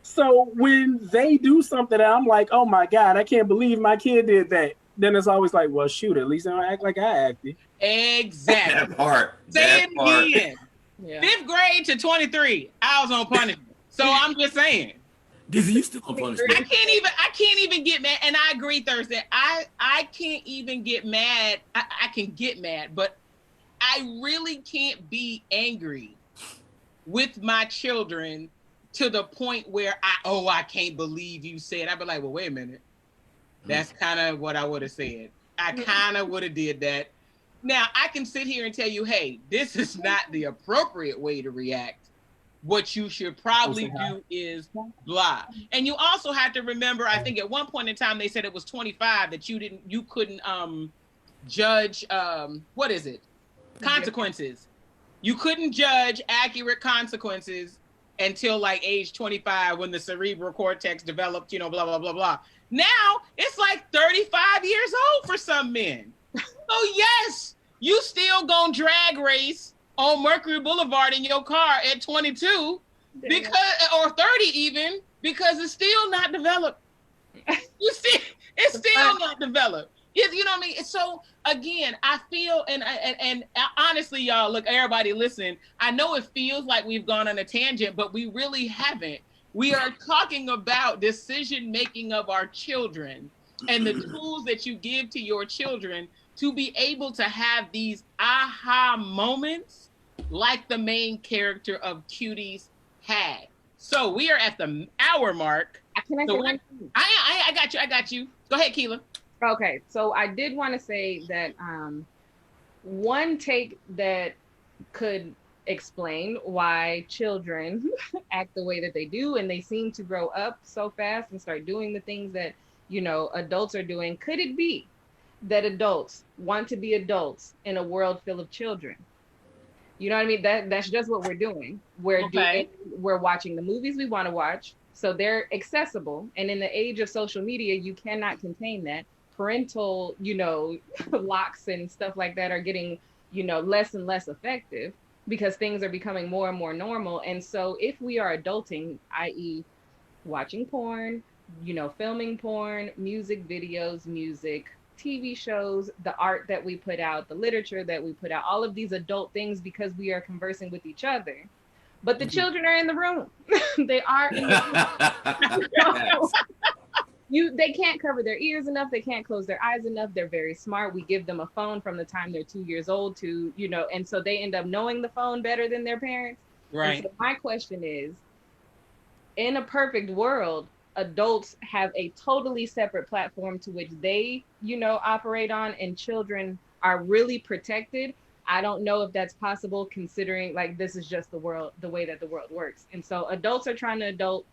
So when they do something that I'm like, oh my God, I can't believe my kid did that, then it's always like, well, shoot, at least I don't act like I acted. Exactly. That part. Say it That part. again. Yeah. 5th grade to 23, I was on punishment. So I'm just saying. Dizzy, you still on punishment. I can't even get mad. And I agree, Thursday. I can't even get mad. I can get mad, but I really can't be angry with my children to the point where I can't believe you said. I'd be like, well, wait a minute. That's kind of what I would have said. I kind of would have did that. Now, I can sit here and tell you, hey, this is not the appropriate way to react. What you should probably do is blah. And you also have to remember, I think at one point in time, they said it was 25 that you couldn't judge, what is it? Consequences. You couldn't judge accurate consequences until like age 25 when the cerebral cortex developed, blah, blah, blah, blah. Now it's like 35 years old for some men. So yes, you still gonna drag race on Mercury Boulevard in your car at 22 because, or 30 even, because it's still not developed. You see, it's still not developed. You know what I mean? So again, I feel, and honestly, y'all, look, everybody listen, I know it feels like we've gone on a tangent, but we really haven't. We are talking about decision-making of our children and the tools that you give to your children to be able to have these aha moments like the main character of Cuties had. So we are at the hour mark. Can I say one thing? I got you. Go ahead, Keela. Okay, so I did want to say that one take that could explain why children act the way that they do and they seem to grow up so fast and start doing the things that, adults are doing. Could it be that adults want to be adults in a world full of children? You know what I mean? That's just what we're doing. We're watching the movies we want to watch, so they're accessible. And in the age of social media, you cannot contain that. Parental, locks and stuff like that are getting, less and less effective because things are becoming more and more normal. And so if we are adulting, i.e. watching porn, filming porn, music videos, TV shows, the art that we put out, the literature that we put out, all of these adult things because we are conversing with each other. But the children are in the room. They are in the room. They can't cover their ears enough. They can't close their eyes enough. They're very smart. We give them a phone from the time they're 2 years old to, and so they end up knowing the phone better than their parents. Right. And so my question is, in a perfect world, adults have a totally separate platform to which they, operate on, and children are really protected. I don't know if that's possible considering like this is just the way that the world works. And so adults are trying to adult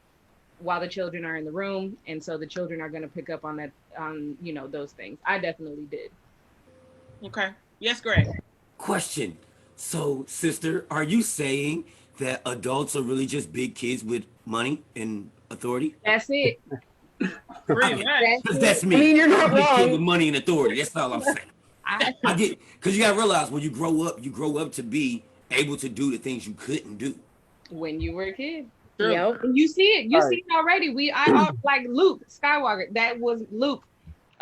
while the children are in the room. And so the children are going to pick up on that, those things. I definitely did. Okay. Yes, Greg. Question. So, sister, are you saying that adults are really just big kids with money and authority? That's it. That's me. I mean, you're not big kid wrong. with money and authority. That's all I'm saying. I get, because you got to realize when you grow up to be able to do the things you couldn't do when you were a kid. Yep. And you see it. See it already. I like Luke Skywalker. That was Luke.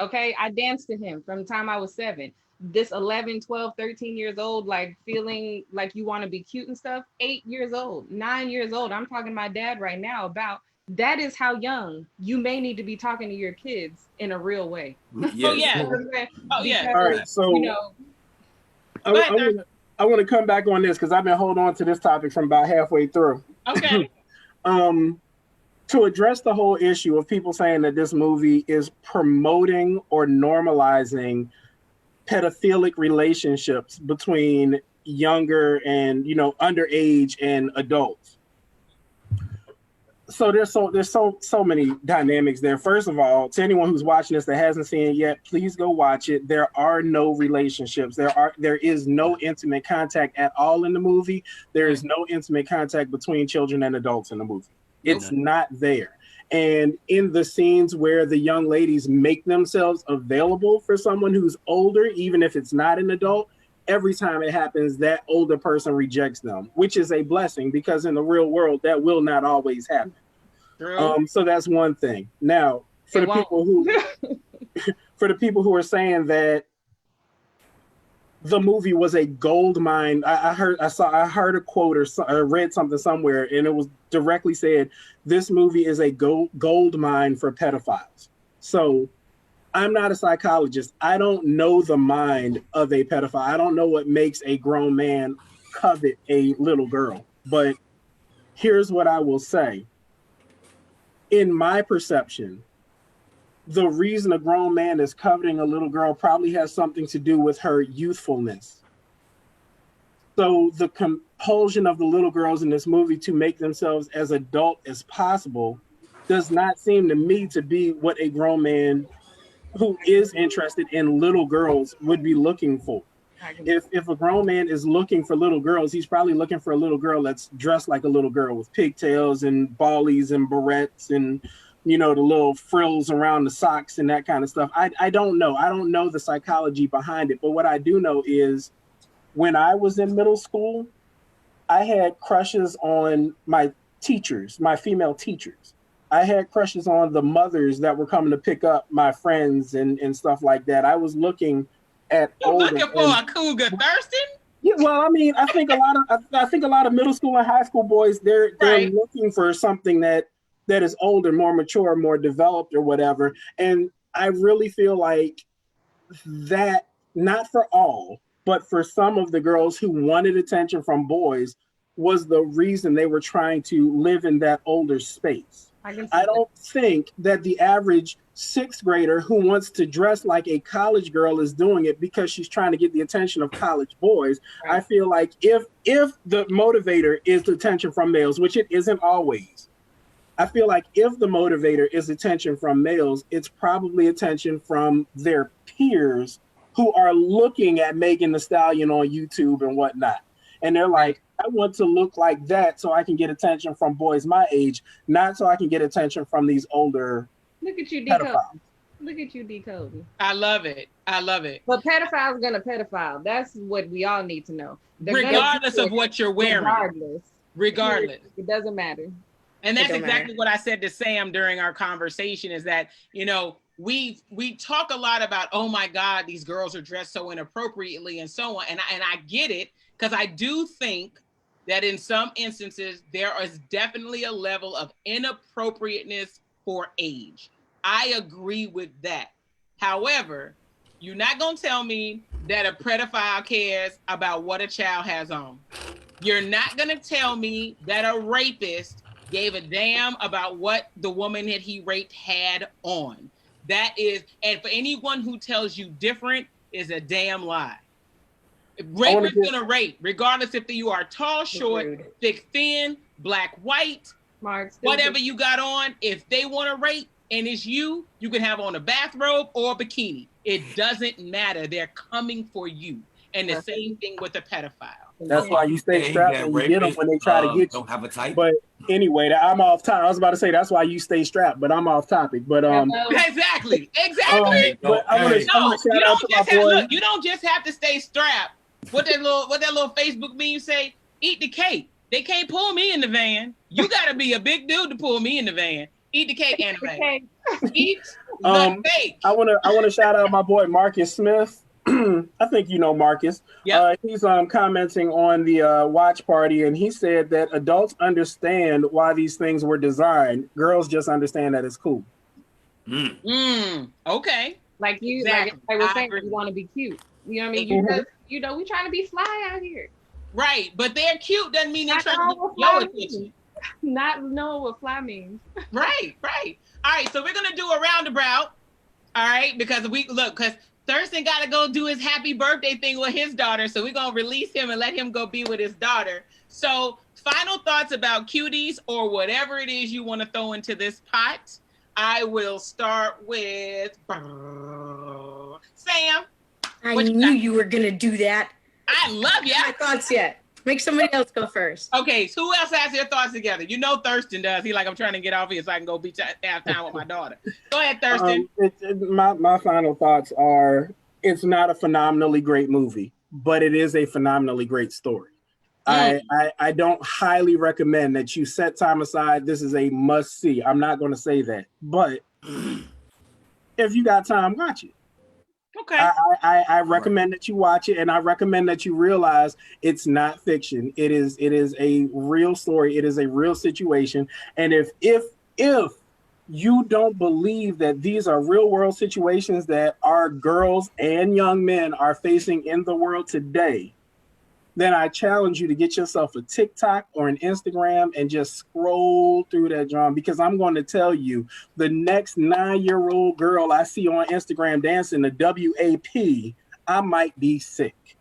Okay. I danced to him from the time I was 7. This 11, 12, 13 years old, like feeling like you want to be cute and stuff. 8 years old, 9 years old. I'm talking to my dad right now about that is how young you may need to be talking to your kids in a real way. Yes. Oh, yeah. Oh, yeah. Because, All right. So, I want to come back on this because I've been holding on to this topic from about halfway through. Okay. To address the whole issue of people saying that this movie is promoting or normalizing pedophilic relationships between younger and underage and adults. So there's so many dynamics there. First of all, to anyone who's watching this that hasn't seen it yet, please go watch it. There are no relationships. There is no intimate contact at all in the movie. There is no intimate contact between children and adults in the movie. It's not there. And in the scenes where the young ladies make themselves available for someone who's older, even if it's not an adult, every time it happens, that older person rejects them, which is a blessing because in the real world, that will not always happen. So that's one thing. Now, for the people who are saying that the movie was a gold mine, I heard a quote or read something somewhere, and it was directly said, "This movie is a gold mine for pedophiles." So I'm not a psychologist. I don't know the mind of a pedophile. I don't know what makes a grown man covet a little girl. But here's what I will say. In my perception, the reason a grown man is coveting a little girl probably has something to do with her youthfulness. So the compulsion of the little girls in this movie to make themselves as adult as possible does not seem to me to be what a grown man who is interested in little girls would be looking for. If a grown man is looking for little girls, he's probably looking for a little girl that's dressed like a little girl with pigtails and ballies and barrettes and the little frills around the socks and that kind of stuff. I don't know. I don't know the psychology behind it. But what I do know is when I was in middle school, I had crushes on my teachers, my female teachers. I had crushes on the mothers that were coming to pick up my friends and stuff like that. I was looking at looking for a cougar Thurston? Yeah, well, I mean, I think a lot of middle school and high school boys, they're looking for something that is older, more mature, more developed or whatever. And I really feel like that, not for all, but for some of the girls who wanted attention from boys, was the reason they were trying to live in that older space. I don't think that the average sixth grader who wants to dress like a college girl is doing it because she's trying to get the attention of college boys. Right. I feel like if the motivator is the attention from males, which it isn't always, I feel like if the motivator is attention from males, it's probably attention from their peers who are looking at Megan Thee Stallion on YouTube and whatnot. And they're like, I want to look like that so I can get attention from boys my age, not so I can get attention from these older Look at you pedophiles. Look at you decoding. I love it. But pedophile's gonna pedophile. That's what we all need to know. Regardless of what you're wearing. Regardless. It doesn't matter. And that's exactly what I said to Sam during our conversation is that, we talk a lot about, oh my God, these girls are dressed so inappropriately and so on. And I get it, because I do think that in some instances, there is definitely a level of inappropriateness for age. I agree with that. However, you're not going to tell me that a pedophile cares about what a child has on. You're not going to tell me that a rapist gave a damn about what the woman that he raped had on. That is, and for anyone who tells you different, is a damn lie. Rape is gonna rape, regardless if you are tall, short, thick, thin, black, white, whatever you got on. If they want to rape and it's you can have on a bathrobe or a bikini. It doesn't matter. They're coming for you. And the same thing with a pedophile. That's why you stay strapped when you get them when they try to get you. Don't have a type. But anyway, I'm off topic. I was about to say that's why you stay strapped, but I'm off topic. But exactly. But I want to shout out to my boy. You don't just have to stay strapped. What that little Facebook meme say? Eat the cake. They can't pull me in the van. You got to be a big dude to pull me in the van. Eat the cake and the van. Eat the cake. I want to shout out my boy Marcus Smith. I think you know Marcus. Yep. He's commenting on the watch party, and he said that adults understand why these things were designed. Girls just understand that it's cool. Okay. Like you, exactly. like I was saying, you want to be cute. You know what I mean? We trying to be fly out here. Right, but they're cute doesn't mean they're trying to get your attention. Not knowing what fly means. Right. All right, so we're gonna do a roundabout. All right, because Thurston got to go do his happy birthday thing with his daughter. So we're going to release him and let him go be with his daughter. So final thoughts about Cuties or whatever it is you want to throw into this pot. I will start with Sam. I knew you were going to do that. I love you. My thoughts yet. Make somebody else go first. Okay, so who else has their thoughts together? You know Thurston does. He like, I'm trying to get off here so I can go have time with my daughter. Go ahead, Thurston. My final thoughts are, it's not a phenomenally great movie, but it is a phenomenally great story. I don't highly recommend that you set time aside. This is a must see. I'm not going to say that, but if you got time, watch it. Okay. I recommend that you watch it, and I recommend that you realize it's not fiction. It is a real story. It is a real situation. And if you don't believe that these are real world situations that our girls and young men are facing in the world today, then I challenge you to get yourself a TikTok or an Instagram and just scroll through that, John, because I'm going to tell you, the next 9-year-old girl I see on Instagram dancing the WAP, I might be sick.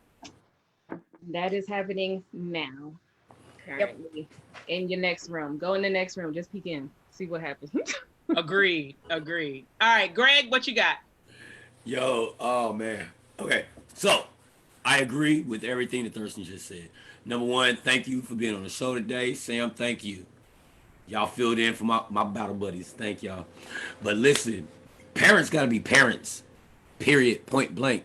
That is happening now. Currently. In your next room. Go in the next room. Just peek in. See what happens. Agreed. All right, Greg, what you got? Yo, oh man. Okay, so I agree with everything that Thurston just said. Number one, thank you for being on the show today. Sam, thank you. Y'all filled in for my battle buddies. Thank y'all. But listen, parents got to be parents. Period. Point blank.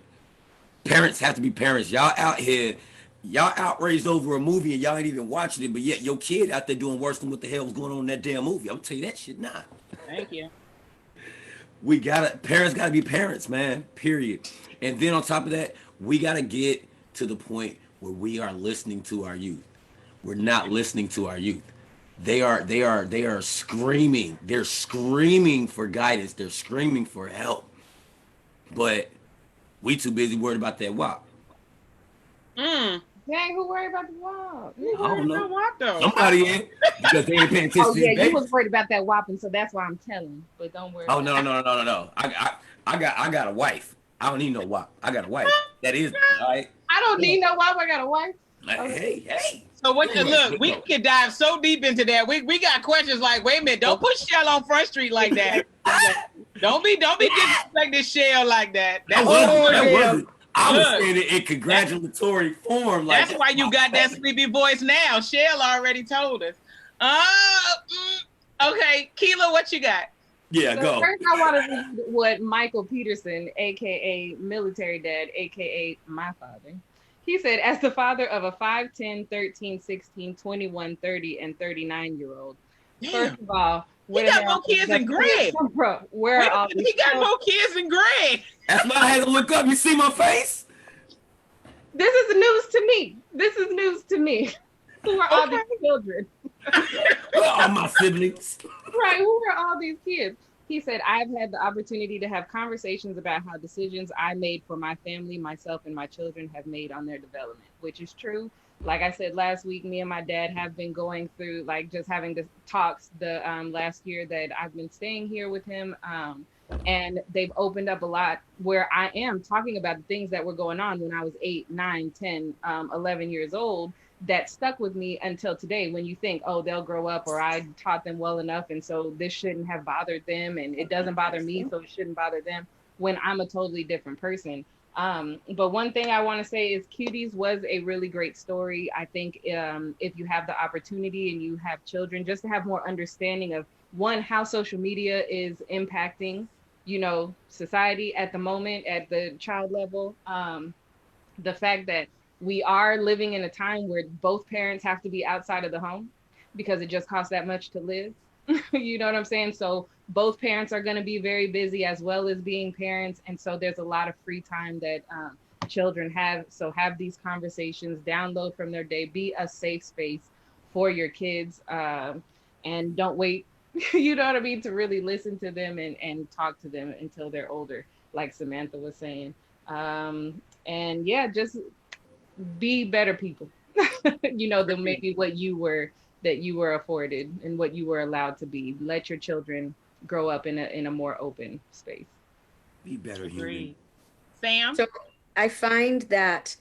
Parents have to be parents. Y'all out here, y'all outraged over a movie and y'all ain't even watching it, but yet your kid out there doing worse than what the hell was going on in that damn movie. I'm gonna tell you that shit now. Thank you. Parents gotta be parents, man. Period. And then on top of that, we gotta get to the point where we are listening to our youth. We're not listening to our youth. They are screaming. They're screaming for guidance. They're screaming for help. But we too busy worried about that WAP. Dang, who worried about the WAP? I don't know. What though? Somebody in because they ain't paying attention. Oh to yeah, their you babies. was worried about that WAP, and so that's why I'm telling. But don't worry. Oh no. I got a wife. I don't need no WAP. I got a wife. That is all right. I don't need no WAP. I got a wife. Hey. So what? Look, we can dive so deep into that. We got questions like, wait a minute, don't put Shell on Front Street like that. don't be disrespecting Shell like that. That wasn't. I was Look. saying it in congratulatory form. Like That's why you got that sleepy voice now. Shell already told us. Okay, Keela, what you got? Yeah, So go. first, I want to read what Michael Peterson, aka Military Dad, aka my father, he said, as the father of a 5, 10, 13, 16, 21, 30, and 39-year-old. First of all, he got more kids than Greg. Bro, where are all these he got more kids than Greg. That's why I had to look up. You see my face? This is news to me. Who are all these children? All my siblings. Right, who are all these kids? He said, I've had the opportunity to have conversations about how decisions I made for my family, myself, and my children have made on their development, which is true. Like I said last week, me and my dad have been going through, like, just having the talks the last year that I've been staying here with him. And they've opened up a lot where I am talking about the things that were going on when I was 8, 9, 10, 11 years old that stuck with me until today. When you think, oh, they'll grow up, or I taught them well enough, and so this shouldn't have bothered them, and it doesn't bother me, so it shouldn't bother them, when I'm a totally different person. But one thing I want to say is Cuties was a really great story. I think if you have the opportunity and you have children, just to have more understanding of, one, how social media is impacting, society at the moment, at the child level. The fact that we are living in a time where both parents have to be outside of the home because it just costs that much to live. You know what I'm saying? So both parents are going to be very busy as well as being parents. And so there's a lot of free time that children have. So have these conversations, download from their day, be a safe space for your kids, and don't wait, you know what I mean, to really listen to them and talk to them until they're older, like Samantha was saying. And yeah, just be better people, than maybe what you were afforded and what you were allowed to be. Let your children grow up in a more open space. Be better human. Sam? So I find that,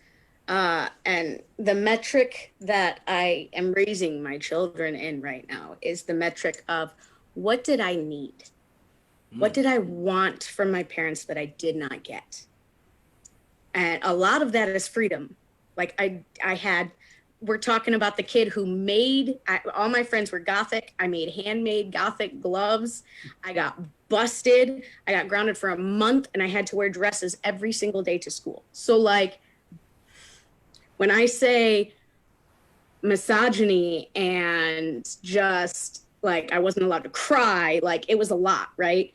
and the metric that I am raising my children in right now is the metric of what did I need? What did I want from my parents that I did not get? And a lot of that is freedom. Like I had, we're talking about the kid who all my friends were Gothic. I made handmade Gothic gloves. I got busted. I got grounded for a month and I had to wear dresses every single day to school. So like, when I say misogyny and just like, I wasn't allowed to cry, like it was a lot, right?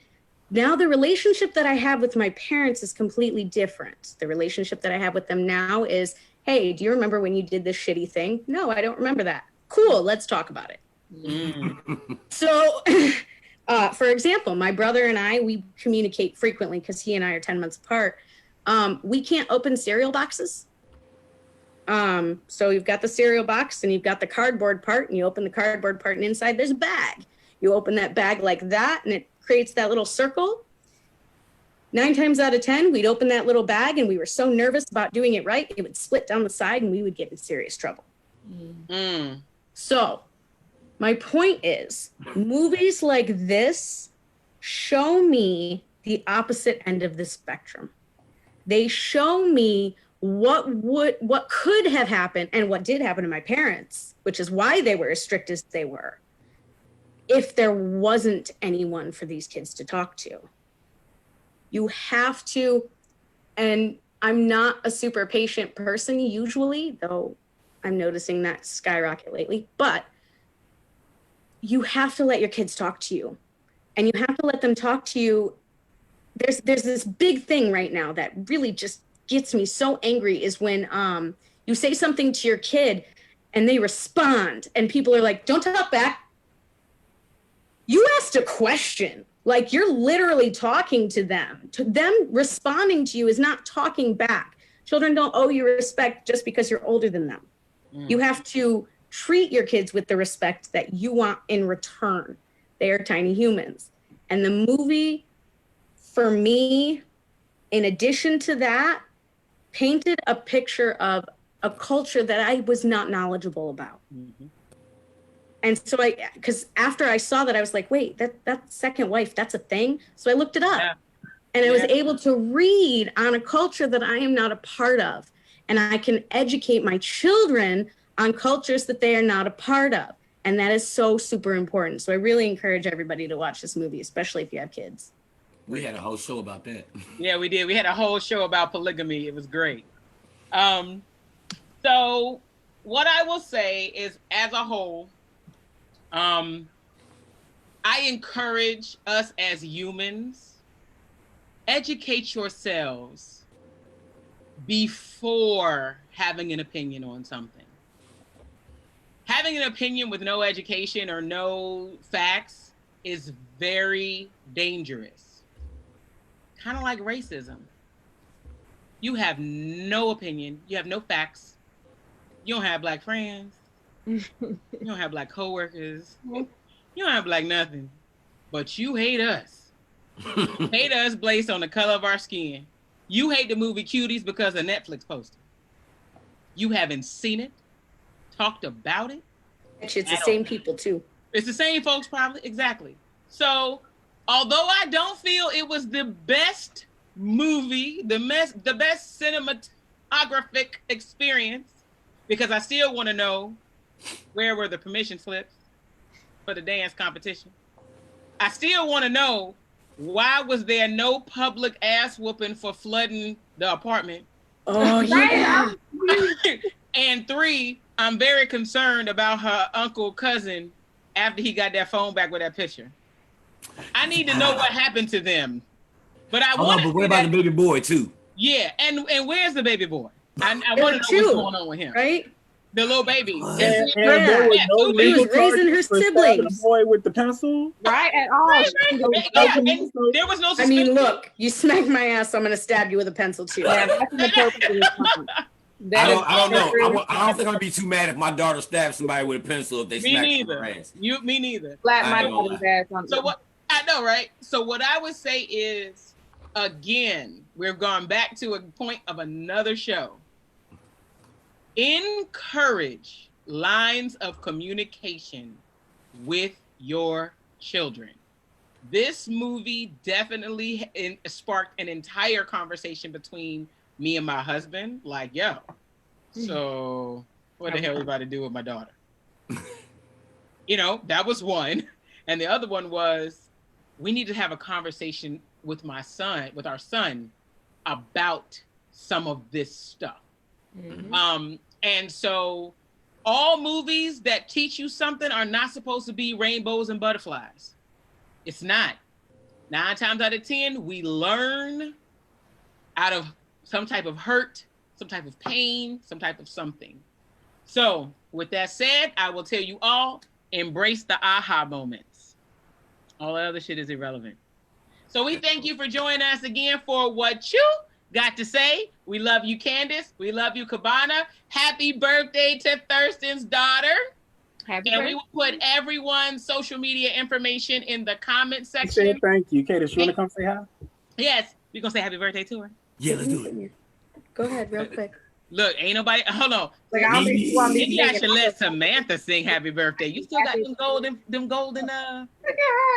Now the relationship that I have with my parents is completely different. The relationship that I have with them now is, hey, do you remember when you did this shitty thing? No, I don't remember that. Cool, let's talk about it. So, for example, my brother and I, we communicate frequently because he and I are 10 months apart. We can't open cereal boxes. So you've got the cereal box and you've got the cardboard part, and you open the cardboard part and inside there's a bag. You open that bag like that and it creates that little circle. 9 times out of 10, we'd open that little bag and we were so nervous about doing it right, it would split down the side and we would get in serious trouble. So my point is, movies like this show me the opposite end of the spectrum. They show me what could have happened and what did happen to my parents, which is why they were as strict as they were, if there wasn't anyone for these kids to talk to. You have to, and I'm not a super patient person usually, though I'm noticing that skyrocket lately, but you have to let your kids talk to you, and you have to let them talk to you. There's this big thing right now that really just gets me so angry is when you say something to your kid and they respond and people are like, don't talk back. You asked a question. Like, you're literally talking to them. Them responding to you is not talking back. Children don't owe you respect just because you're older than them. You have to treat your kids with the respect that you want in return. They are tiny humans. And the movie, for me, in addition to that, painted a picture of a culture that I was not knowledgeable about. And so because after I saw that, I was like, wait, that second wife, that's a thing. So I looked it up. And I was able to read on a culture that I am not a part of. And I can educate my children on cultures that they are not a part of. And that is so super important. So I really encourage everybody to watch this movie, especially if you have kids. We had a whole show about that. Yeah, we did. We had a whole show about polygamy. It was great. So what I will say is, as a whole, I encourage us as humans, educate yourselves before having an opinion on something. Having an opinion with no education or no facts is very dangerous. Kind of like racism. You have no opinion. You have no facts. You don't have black friends. You don't have black coworkers. You don't have black nothing. But you hate us. Hate us based on the color of our skin. You hate the movie Cuties because of Netflix poster. You haven't seen it, talked about it. It's the same people too. It's the same folks, probably. Exactly. So, although I don't feel it was the best movie, the best cinematographic experience, because I still want to know where were the permission slips for the dance competition. I still want to know, why was there no public ass whooping for flooding the apartment? Oh, yeah. And 3, I'm very concerned about her cousin after he got that phone back with that picture. I need to know what happened to them. But I want to. But what about the baby boy too? Yeah, and where's the baby boy? I want to know what's going on with him. Right? The little baby. And there was no He legal was raising her charges for stabbing siblings. the boy with the pencil. Right at all. Right. Yeah, and there was no I suspicion. mean, look, you smack my ass, I'm going to stab you with a pencil too. Yeah, that's inappropriate. I don't know. I don't think I'd be too mad if my daughter stabbed somebody with a pencil if they Me smacked neither. her ass. Me neither. Slap my daughter's ass on. So what? I know, right? So what I would say is, again, we're going back to a point of another show. Encourage lines of communication with your children. This movie definitely sparked an entire conversation between me and my husband. Like, yo, so what the hell are you about to do with my daughter? You know, that was one. And the other one was, we need to have a conversation with our son about some of this stuff. Mm-hmm. And so all movies that teach you something are not supposed to be rainbows and butterflies. It's not. 9 times out of 10, we learn out of some type of hurt, some type of pain, some type of something. So with that said, I will tell you all, embrace the aha moments. All the other shit is irrelevant. So we thank you for joining us again for What You Got to Say. We love you, Candace. We love you, Cabana. Happy birthday to Thurston's daughter. And we will put everyone's social media information in the comment section. Say thank you. Candace, you want to come say hi? Yes. You're going to say happy birthday to her? Yeah, let's do it. Go ahead, real quick. Look, ain't nobody. Hold on. Like, I Maybe I should let Samantha sing happy birthday. You still got them golden. Look at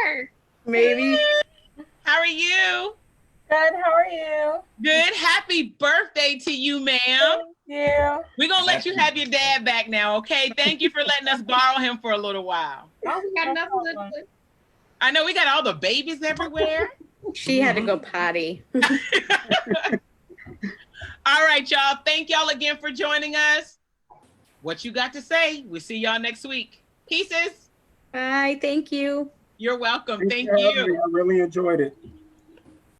her. Maybe. How are you? Good. How are you? Good. Happy birthday to you, ma'am. Thank you. We're going to let you have your dad back now, okay? Thank you for letting us borrow him for a little while. Oh, we got nothing. I know we got all the babies everywhere. She had to go potty. All right, y'all. Thank y'all again for joining us. What You Got to Say. We'll see y'all next week. Pieces. Bye. Thank you. You're welcome. Thanks Thank for having you. me. I really enjoyed it.